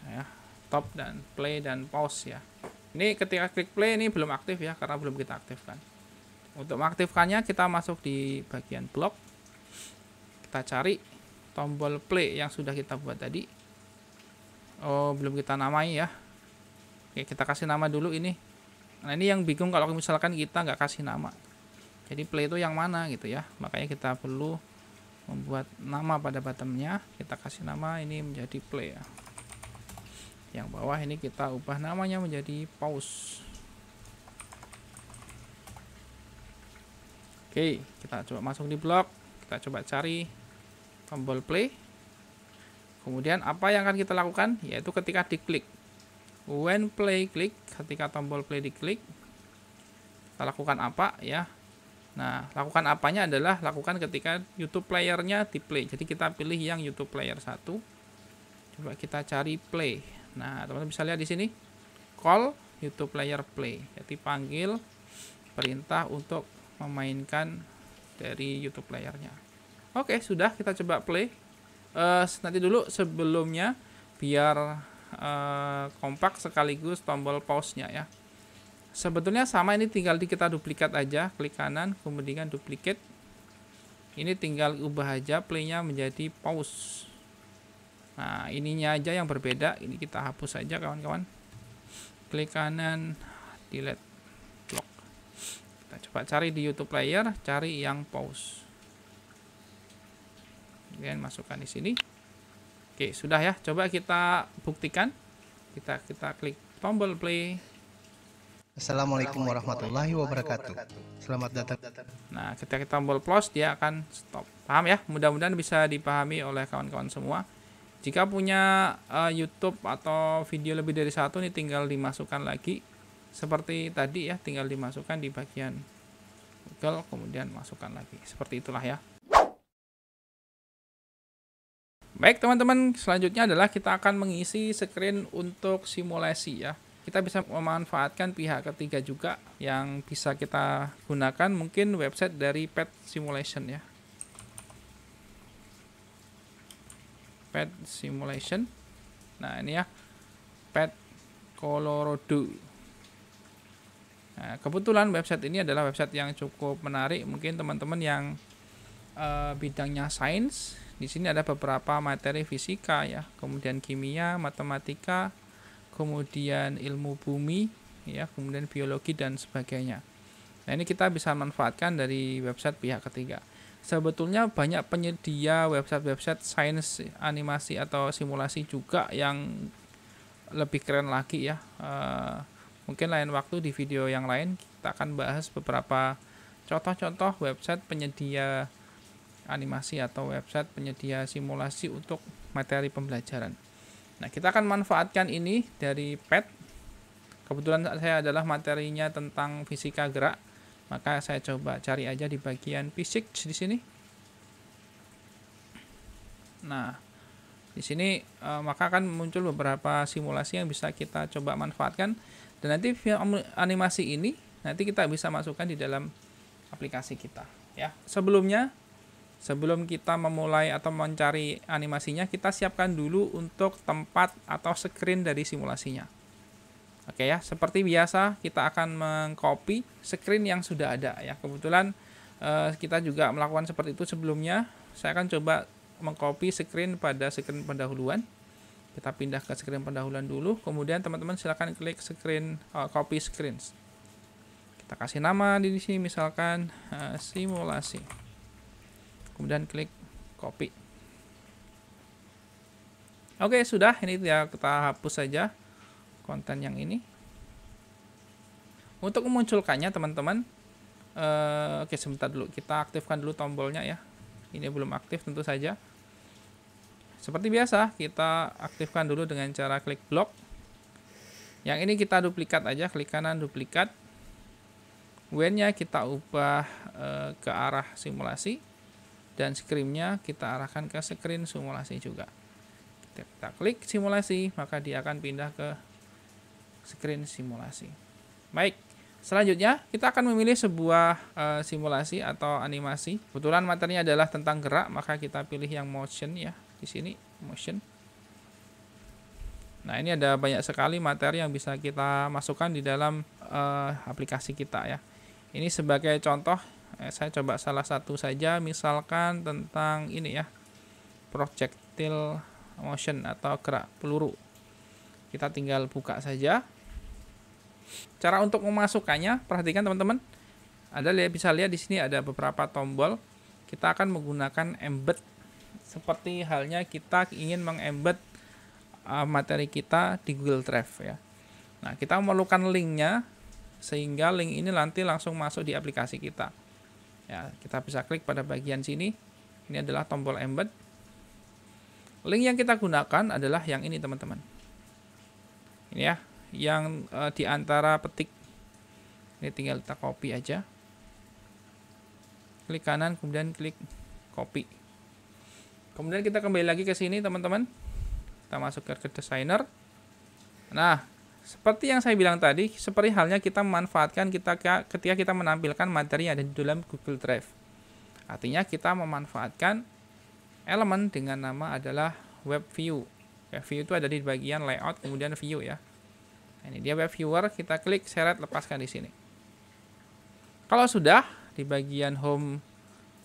ya, stop dan play dan pause ya. Ini ketika klik play ini belum aktif ya, karena belum kita aktifkan. Untuk mengaktifkannya kita masuk di bagian blok, kita cari tombol play yang sudah kita buat tadi. Oh, belum kita namai ya. Oke, kita kasih nama dulu ini. Nah, ini yang bingung kalau misalkan kita nggak kasih nama. Jadi play itu yang mana gitu ya. Makanya kita perlu membuat nama pada bottomnya. Kita kasih nama ini menjadi play ya. Yang bawah ini kita ubah namanya menjadi pause. Oke, kita coba masuk di blok. Kita coba cari tombol play. Kemudian apa yang akan kita lakukan? Yaitu ketika diklik. When play klik, ketika tombol play diklik, kita lakukan apa ya? Nah, lakukan apanya adalah lakukan ketika YouTube playernya di play. Jadi kita pilih yang YouTube player 1. Coba kita cari play. Nah, teman-teman bisa lihat di sini. Call YouTube player play. Jadi panggil perintah untuk memainkan dari YouTube playernya. Oke, sudah, kita coba play. Nanti dulu sebelumnya biar kompak sekaligus tombol pause-nya ya. Sebetulnya sama, ini tinggal kita duplikat aja, klik kanan kemudian duplicate. Ini tinggal ubah aja play-nya menjadi pause. Nah, ininya aja yang berbeda, ini kita hapus saja kawan-kawan. Klik kanan, delete block. Kita coba cari di YouTube player, cari yang pause. Kemudian masukkan di sini. Oke, sudah ya. Coba kita buktikan. Kita klik tombol play. Assalamualaikum warahmatullahi wabarakatuh. Selamat datang. Nah, ketika kita tombol pause dia akan stop. Paham ya? Mudah-mudahan bisa dipahami oleh kawan-kawan semua. Jika punya YouTube atau video lebih dari satu, nih tinggal dimasukkan lagi seperti tadi ya, tinggal dimasukkan di bagian Google kemudian masukkan lagi. Seperti itulah ya. Baik teman-teman, selanjutnya adalah kita akan mengisi screen untuk simulasi ya. Kita bisa memanfaatkan pihak ketiga juga yang bisa kita gunakan, mungkin website dari Pet Simulation ya. Pet Simulation. Nah, ini ya. Pet Colorado. Nah, kebetulan website ini adalah website yang cukup menarik. Mungkin teman-teman yang bidangnya sains, di sini ada beberapa materi fisika ya, kemudian kimia, matematika, kemudian ilmu bumi ya, kemudian biologi dan sebagainya. Nah, ini kita bisa manfaatkan dari website pihak ketiga. Sebetulnya banyak penyedia website-website sains, animasi atau simulasi juga yang lebih keren lagi ya. Mungkin lain waktu di video yang lain kita akan bahas beberapa contoh-contoh website penyedia animasi atau website penyedia simulasi untuk materi pembelajaran. Nah, kita akan manfaatkan ini dari PET. Kebetulan saya adalah materinya tentang fisika gerak, maka saya coba cari aja di bagian physics di sini. Nah, di sini maka akan muncul beberapa simulasi yang bisa kita coba manfaatkan, dan nanti film animasi ini nanti kita bisa masukkan di dalam aplikasi kita ya. Sebelum kita memulai atau mencari animasinya, kita siapkan dulu untuk tempat atau screen dari simulasinya. Oke ya, seperti biasa kita akan mengcopy screen yang sudah ada ya. Kebetulan kita juga melakukan seperti itu sebelumnya. Saya akan coba mengcopy screen pada screen pendahuluan. Kita pindah ke screen pendahuluan dulu, kemudian teman-teman silakan klik screen copy screens. Kita kasih nama di sini misalkan simulasi. Kemudian klik copy. Oke, sudah. Ini ya, kita hapus saja konten yang ini. Untuk memunculkannya teman-teman, oke sebentar dulu, kita aktifkan dulu tombolnya ya. Ini belum aktif tentu saja. Seperti biasa, kita aktifkan dulu dengan cara klik blok. Yang ini kita duplikat aja, klik kanan duplikat. When-nya kita ubah ke arah simulasi. Dan screen-nya kita arahkan ke screen simulasi juga. Kita klik simulasi, maka dia akan pindah ke screen simulasi. Baik, selanjutnya kita akan memilih sebuah simulasi atau animasi. Kebetulan materinya adalah tentang gerak, maka kita pilih yang motion ya. Di sini motion. Nah, ini ada banyak sekali materi yang bisa kita masukkan di dalam aplikasi kita ya. Ini sebagai contoh, saya coba salah satu saja, misalkan tentang ini ya, projectile motion atau gerak peluru. Kita tinggal buka saja. Cara untuk memasukkannya, perhatikan teman-teman. Bisa lihat di sini ada beberapa tombol. Kita akan menggunakan embed, seperti halnya kita ingin mengembed materi kita di Google Drive ya. Nah, kita memerlukan linknya, sehingga link ini nanti langsung masuk di aplikasi kita. Ya, kita bisa klik pada bagian sini. Ini adalah tombol embed. Link yang kita gunakan adalah yang ini teman-teman. Ini ya, yang di antara petik. Ini tinggal kita copy aja. Klik kanan, kemudian klik copy. Kemudian kita kembali lagi ke sini teman-teman. Kita masuk ke designer. Nah, seperti yang saya bilang tadi, seperti halnya kita memanfaatkan ketika kita menampilkan materi yang ada di dalam Google Drive. Artinya kita memanfaatkan elemen dengan nama adalah web view. Web view itu ada di bagian layout, kemudian view ya. Nah, ini dia web viewer, kita klik seret, lepaskan di sini. Kalau sudah di bagian home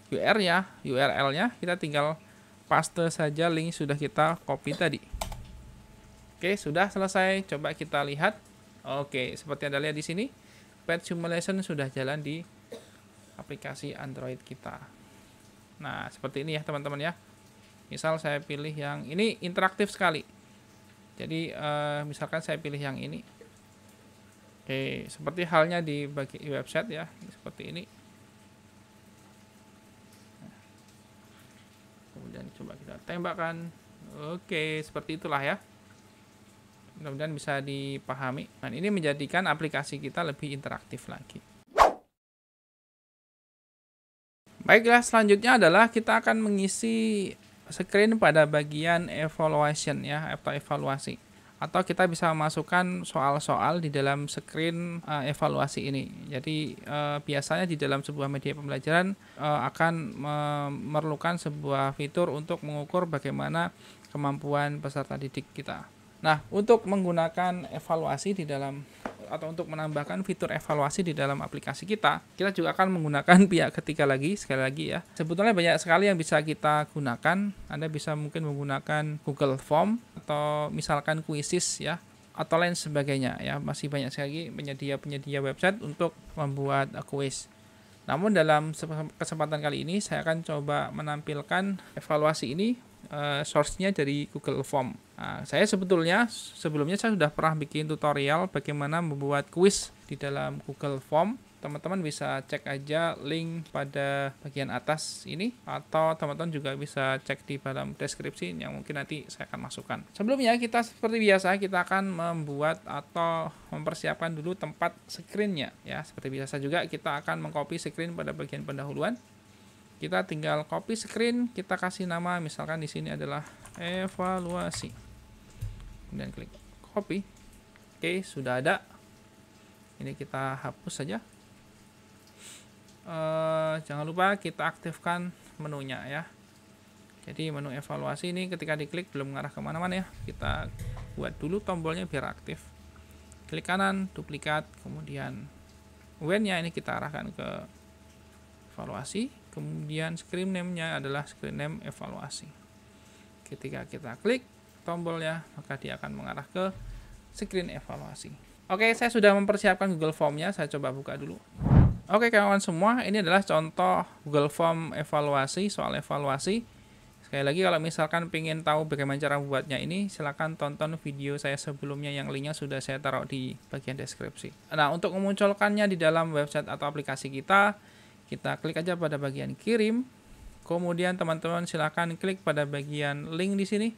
URL-nya, kita tinggal paste saja link sudah kita copy tadi. Oke, sudah selesai. Coba kita lihat. Oke, seperti Anda lihat di sini, Pet Simulation sudah jalan di aplikasi Android kita. Nah, seperti ini ya teman-teman ya. Misal saya pilih yang ini, interaktif sekali. Jadi misalkan saya pilih yang ini. Oke, seperti halnya di website ya, seperti ini. Kemudian coba kita tembakkan. Oke, seperti itulah ya. Mudah-mudahan bisa dipahami. Dan ini menjadikan aplikasi kita lebih interaktif lagi. Baiklah, selanjutnya adalah kita akan mengisi screen pada bagian evaluation ya, atau evaluasi. Atau kita bisa memasukkan soal-soal di dalam screen evaluasi ini. Jadi biasanya di dalam sebuah media pembelajaran akan memerlukan sebuah fitur untuk mengukur bagaimana kemampuan peserta didik kita. Nah, untuk menggunakan evaluasi di dalam atau untuk menambahkan fitur evaluasi di dalam aplikasi kita juga akan menggunakan pihak ketiga sekali lagi ya. Sebetulnya banyak sekali yang bisa kita gunakan. Anda bisa mungkin menggunakan Google Form atau misalkan Quizzes ya, atau lain sebagainya ya. Masih banyak sekali penyedia website untuk membuat quiz. Namun dalam kesempatan kali ini saya akan coba menampilkan evaluasi ini source-nya dari Google Form. Nah, sebelumnya saya sudah pernah bikin tutorial bagaimana membuat quiz di dalam Google Form. Teman-teman bisa cek aja link pada bagian atas ini, atau teman-teman juga bisa cek di dalam deskripsi yang mungkin nanti saya akan masukkan. Sebelumnya kita seperti biasa kita akan membuat atau mempersiapkan dulu tempat screen-nya ya. Seperti biasa juga kita akan mengcopy screen pada bagian pendahuluan. Kita tinggal copy screen, kita kasih nama, misalkan di sini adalah evaluasi. Kemudian klik copy. Oke, sudah ada. Ini kita hapus saja. Jangan lupa kita aktifkan menunya ya. Jadi menu evaluasi ini ketika diklik belum mengarah kemana-mana ya. Kita buat dulu tombolnya biar aktif. Klik kanan, duplikat, kemudian when-nya ini kita arahkan ke evaluasi. Kemudian screen name-nya adalah screen name evaluasi. Ketika kita klik tombolnya, maka dia akan mengarah ke screen evaluasi. Oke, saya sudah mempersiapkan Google Form-nya. Saya coba buka dulu. Oke kawan semua, ini adalah contoh Google Form evaluasi, soal evaluasi. Sekali lagi kalau misalkan pengen tahu bagaimana cara membuatnya ini, silahkan tonton video saya sebelumnya yang linknya sudah saya taruh di bagian deskripsi. Nah, untuk memunculkannya di dalam website atau aplikasi kita klik aja pada bagian kirim. Kemudian teman-teman silahkan klik pada bagian link di sini.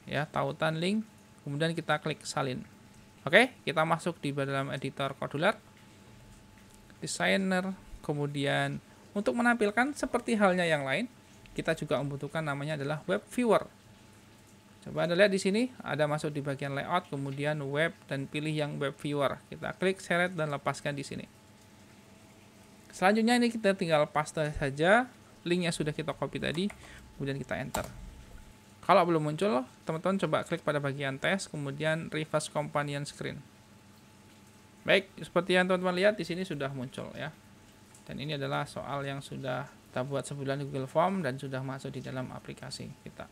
Ya, tautan link. Kemudian kita klik salin. Oke, kita masuk di dalam editor Kodular, designer. Kemudian untuk menampilkan seperti halnya yang lain, kita juga membutuhkan namanya adalah web viewer. Coba Anda lihat di sini, ada masuk di bagian layout, kemudian web, dan pilih yang web viewer. Kita klik seret dan lepaskan di sini. Selanjutnya ini kita tinggal paste saja link yang sudah kita copy tadi, kemudian kita enter. Kalau belum muncul, teman-teman coba klik pada bagian tes, kemudian reverse companion screen. Baik, seperti yang teman-teman lihat di sini sudah muncul ya. Dan ini adalah soal yang sudah kita buat sebelumnya di Google Form dan sudah masuk di dalam aplikasi kita.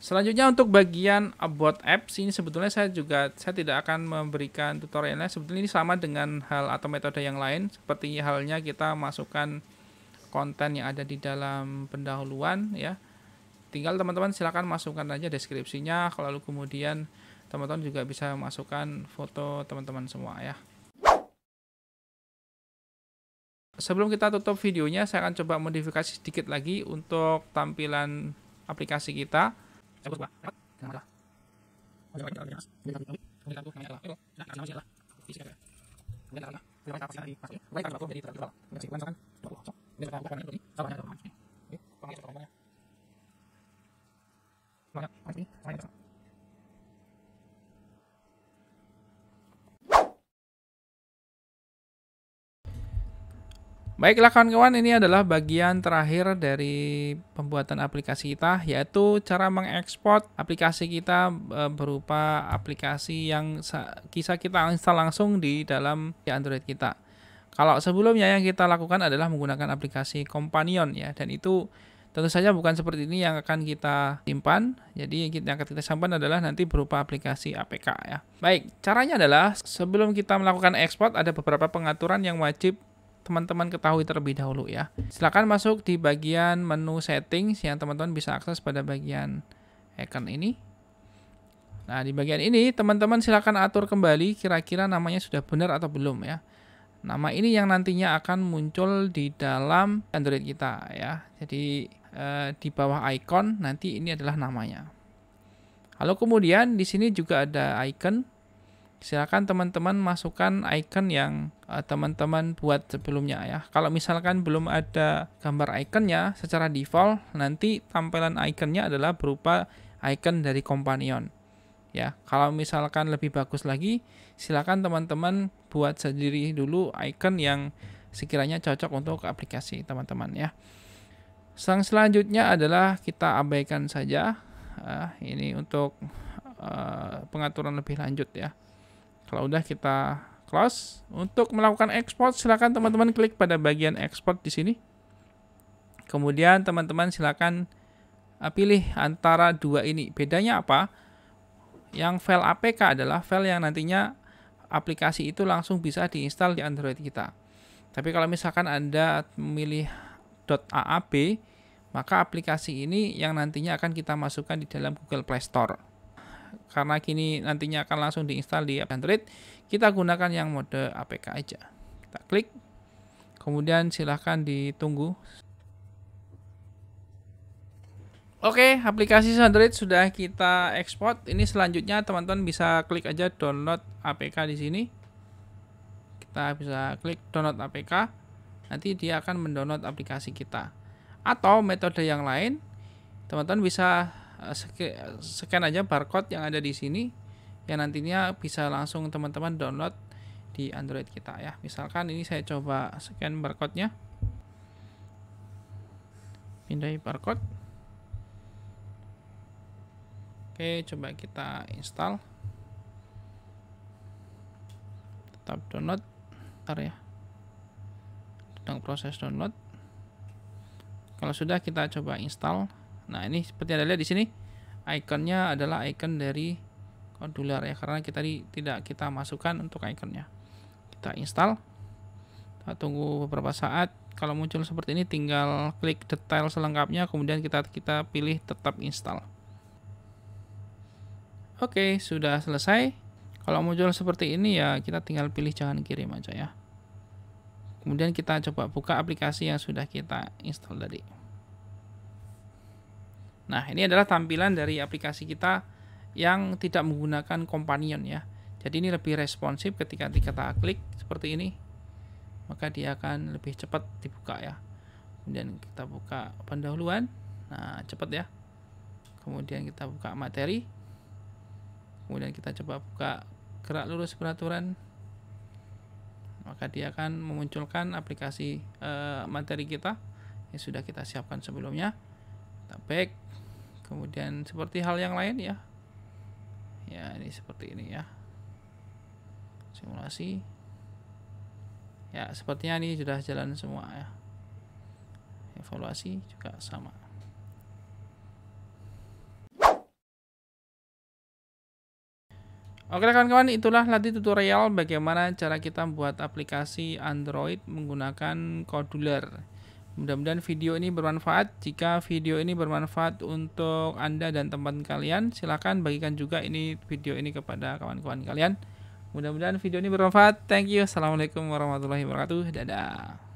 Selanjutnya untuk bagian about apps ini sebetulnya saya tidak akan memberikan tutorialnya. Sebetulnya ini sama dengan hal atau metode yang lain, seperti halnya kita masukkan konten yang ada di dalam pendahuluan ya. Tinggal teman-teman silakan masukkan aja deskripsinya, lalu kemudian teman-teman juga bisa masukkan foto teman-teman semua ya. Sebelum kita tutup videonya, saya akan coba modifikasi sedikit lagi untuk tampilan aplikasi kita. Baiklah kawan-kawan, ini adalah bagian terakhir dari pembuatan aplikasi kita, yaitu cara mengekspor aplikasi kita berupa aplikasi yang bisa kita install langsung di dalam Android kita. Kalau sebelumnya yang kita lakukan adalah menggunakan aplikasi Companion ya, dan itu tentu saja bukan seperti ini yang akan kita simpan. Jadi yang akan kita simpan adalah nanti berupa aplikasi APK ya. Baik, caranya adalah sebelum kita melakukan ekspor ada beberapa pengaturan yang wajib teman-teman ketahui terlebih dahulu ya. Silakan masuk di bagian menu settings yang teman-teman bisa akses pada bagian icon ini. Nah, di bagian ini teman-teman silakan atur kembali kira-kira namanya sudah benar atau belum ya. Nama ini yang nantinya akan muncul di dalam Android kita ya. Jadi di bawah icon nanti ini adalah namanya. Lalu kemudian di sini juga ada icon. Silakan teman-teman masukkan icon yang teman-teman buat sebelumnya ya. Kalau misalkan belum ada gambar iconnya, secara default nanti tampilan iconnya adalah berupa icon dari Companion. Ya, kalau misalkan lebih bagus lagi, silakan teman-teman buat sendiri dulu icon yang sekiranya cocok untuk aplikasi teman-teman ya. Selanjutnya adalah kita abaikan saja. Ini untuk pengaturan lebih lanjut ya. Kalau udah kita close. Untuk melakukan ekspor, silakan teman-teman klik pada bagian ekspor di sini. Kemudian teman-teman silakan pilih antara dua ini. Bedanya apa? Yang file APK adalah file yang nantinya aplikasi itu langsung bisa diinstal di Android kita. Tapi kalau misalkan Anda memilih .aab, maka aplikasi ini yang nantinya akan kita masukkan di dalam Google Play Store. Karena kini nantinya akan langsung diinstal di Android, kita gunakan yang mode APK aja. Kita klik, kemudian silahkan ditunggu. Oke, aplikasi Android sudah kita ekspor. Ini selanjutnya teman-teman bisa klik aja download APK di sini. Kita bisa klik download APK. Nanti dia akan mendownload aplikasi kita. Atau metode yang lain, teman-teman bisa scan aja barcode yang ada di sini, yang nantinya bisa langsung teman-teman download di Android kita ya. Misalkan ini saya coba scan barcode-nya, pindahin barcode. Oke, coba kita install, tetap download, bentar ya, sedang proses download. Kalau sudah, kita coba install. Nah, ini seperti Anda lihat di sini, ikonnya adalah icon dari Kodular ya, karena tidak kita masukkan untuk ikonnya. Kita install. Kita tunggu beberapa saat. Kalau muncul seperti ini tinggal klik detail selengkapnya, kemudian kita pilih tetap install. Oke, sudah selesai. Kalau muncul seperti ini ya kita tinggal pilih jangan kirim aja ya. Kemudian kita coba buka aplikasi yang sudah kita install tadi. Nah, ini adalah tampilan dari aplikasi kita yang tidak menggunakan companion ya. Jadi ini lebih responsif ketika kita klik seperti ini, maka dia akan lebih cepat dibuka ya. Kemudian kita buka pendahuluan. Nah, cepat ya. Kemudian kita buka materi. Kemudian kita coba buka gerak lurus peraturan. Maka dia akan memunculkan aplikasi materi kita yang sudah kita siapkan sebelumnya. Kita back. Kemudian seperti hal yang lain ya. Ya, ini seperti ini ya. Simulasi. Ya, sepertinya ini sudah jalan semua ya. Evaluasi juga sama. Oke kawan-kawan, itulah tadi tutorial bagaimana cara kita membuat aplikasi Android menggunakan Codular. Mudah-mudahan video ini bermanfaat. Jika video ini bermanfaat untuk Anda dan teman kalian, silahkan bagikan juga video ini kepada kawan-kawan kalian. Mudah-mudahan video ini bermanfaat. Thank you. Assalamualaikum warahmatullahi wabarakatuh. Dadah.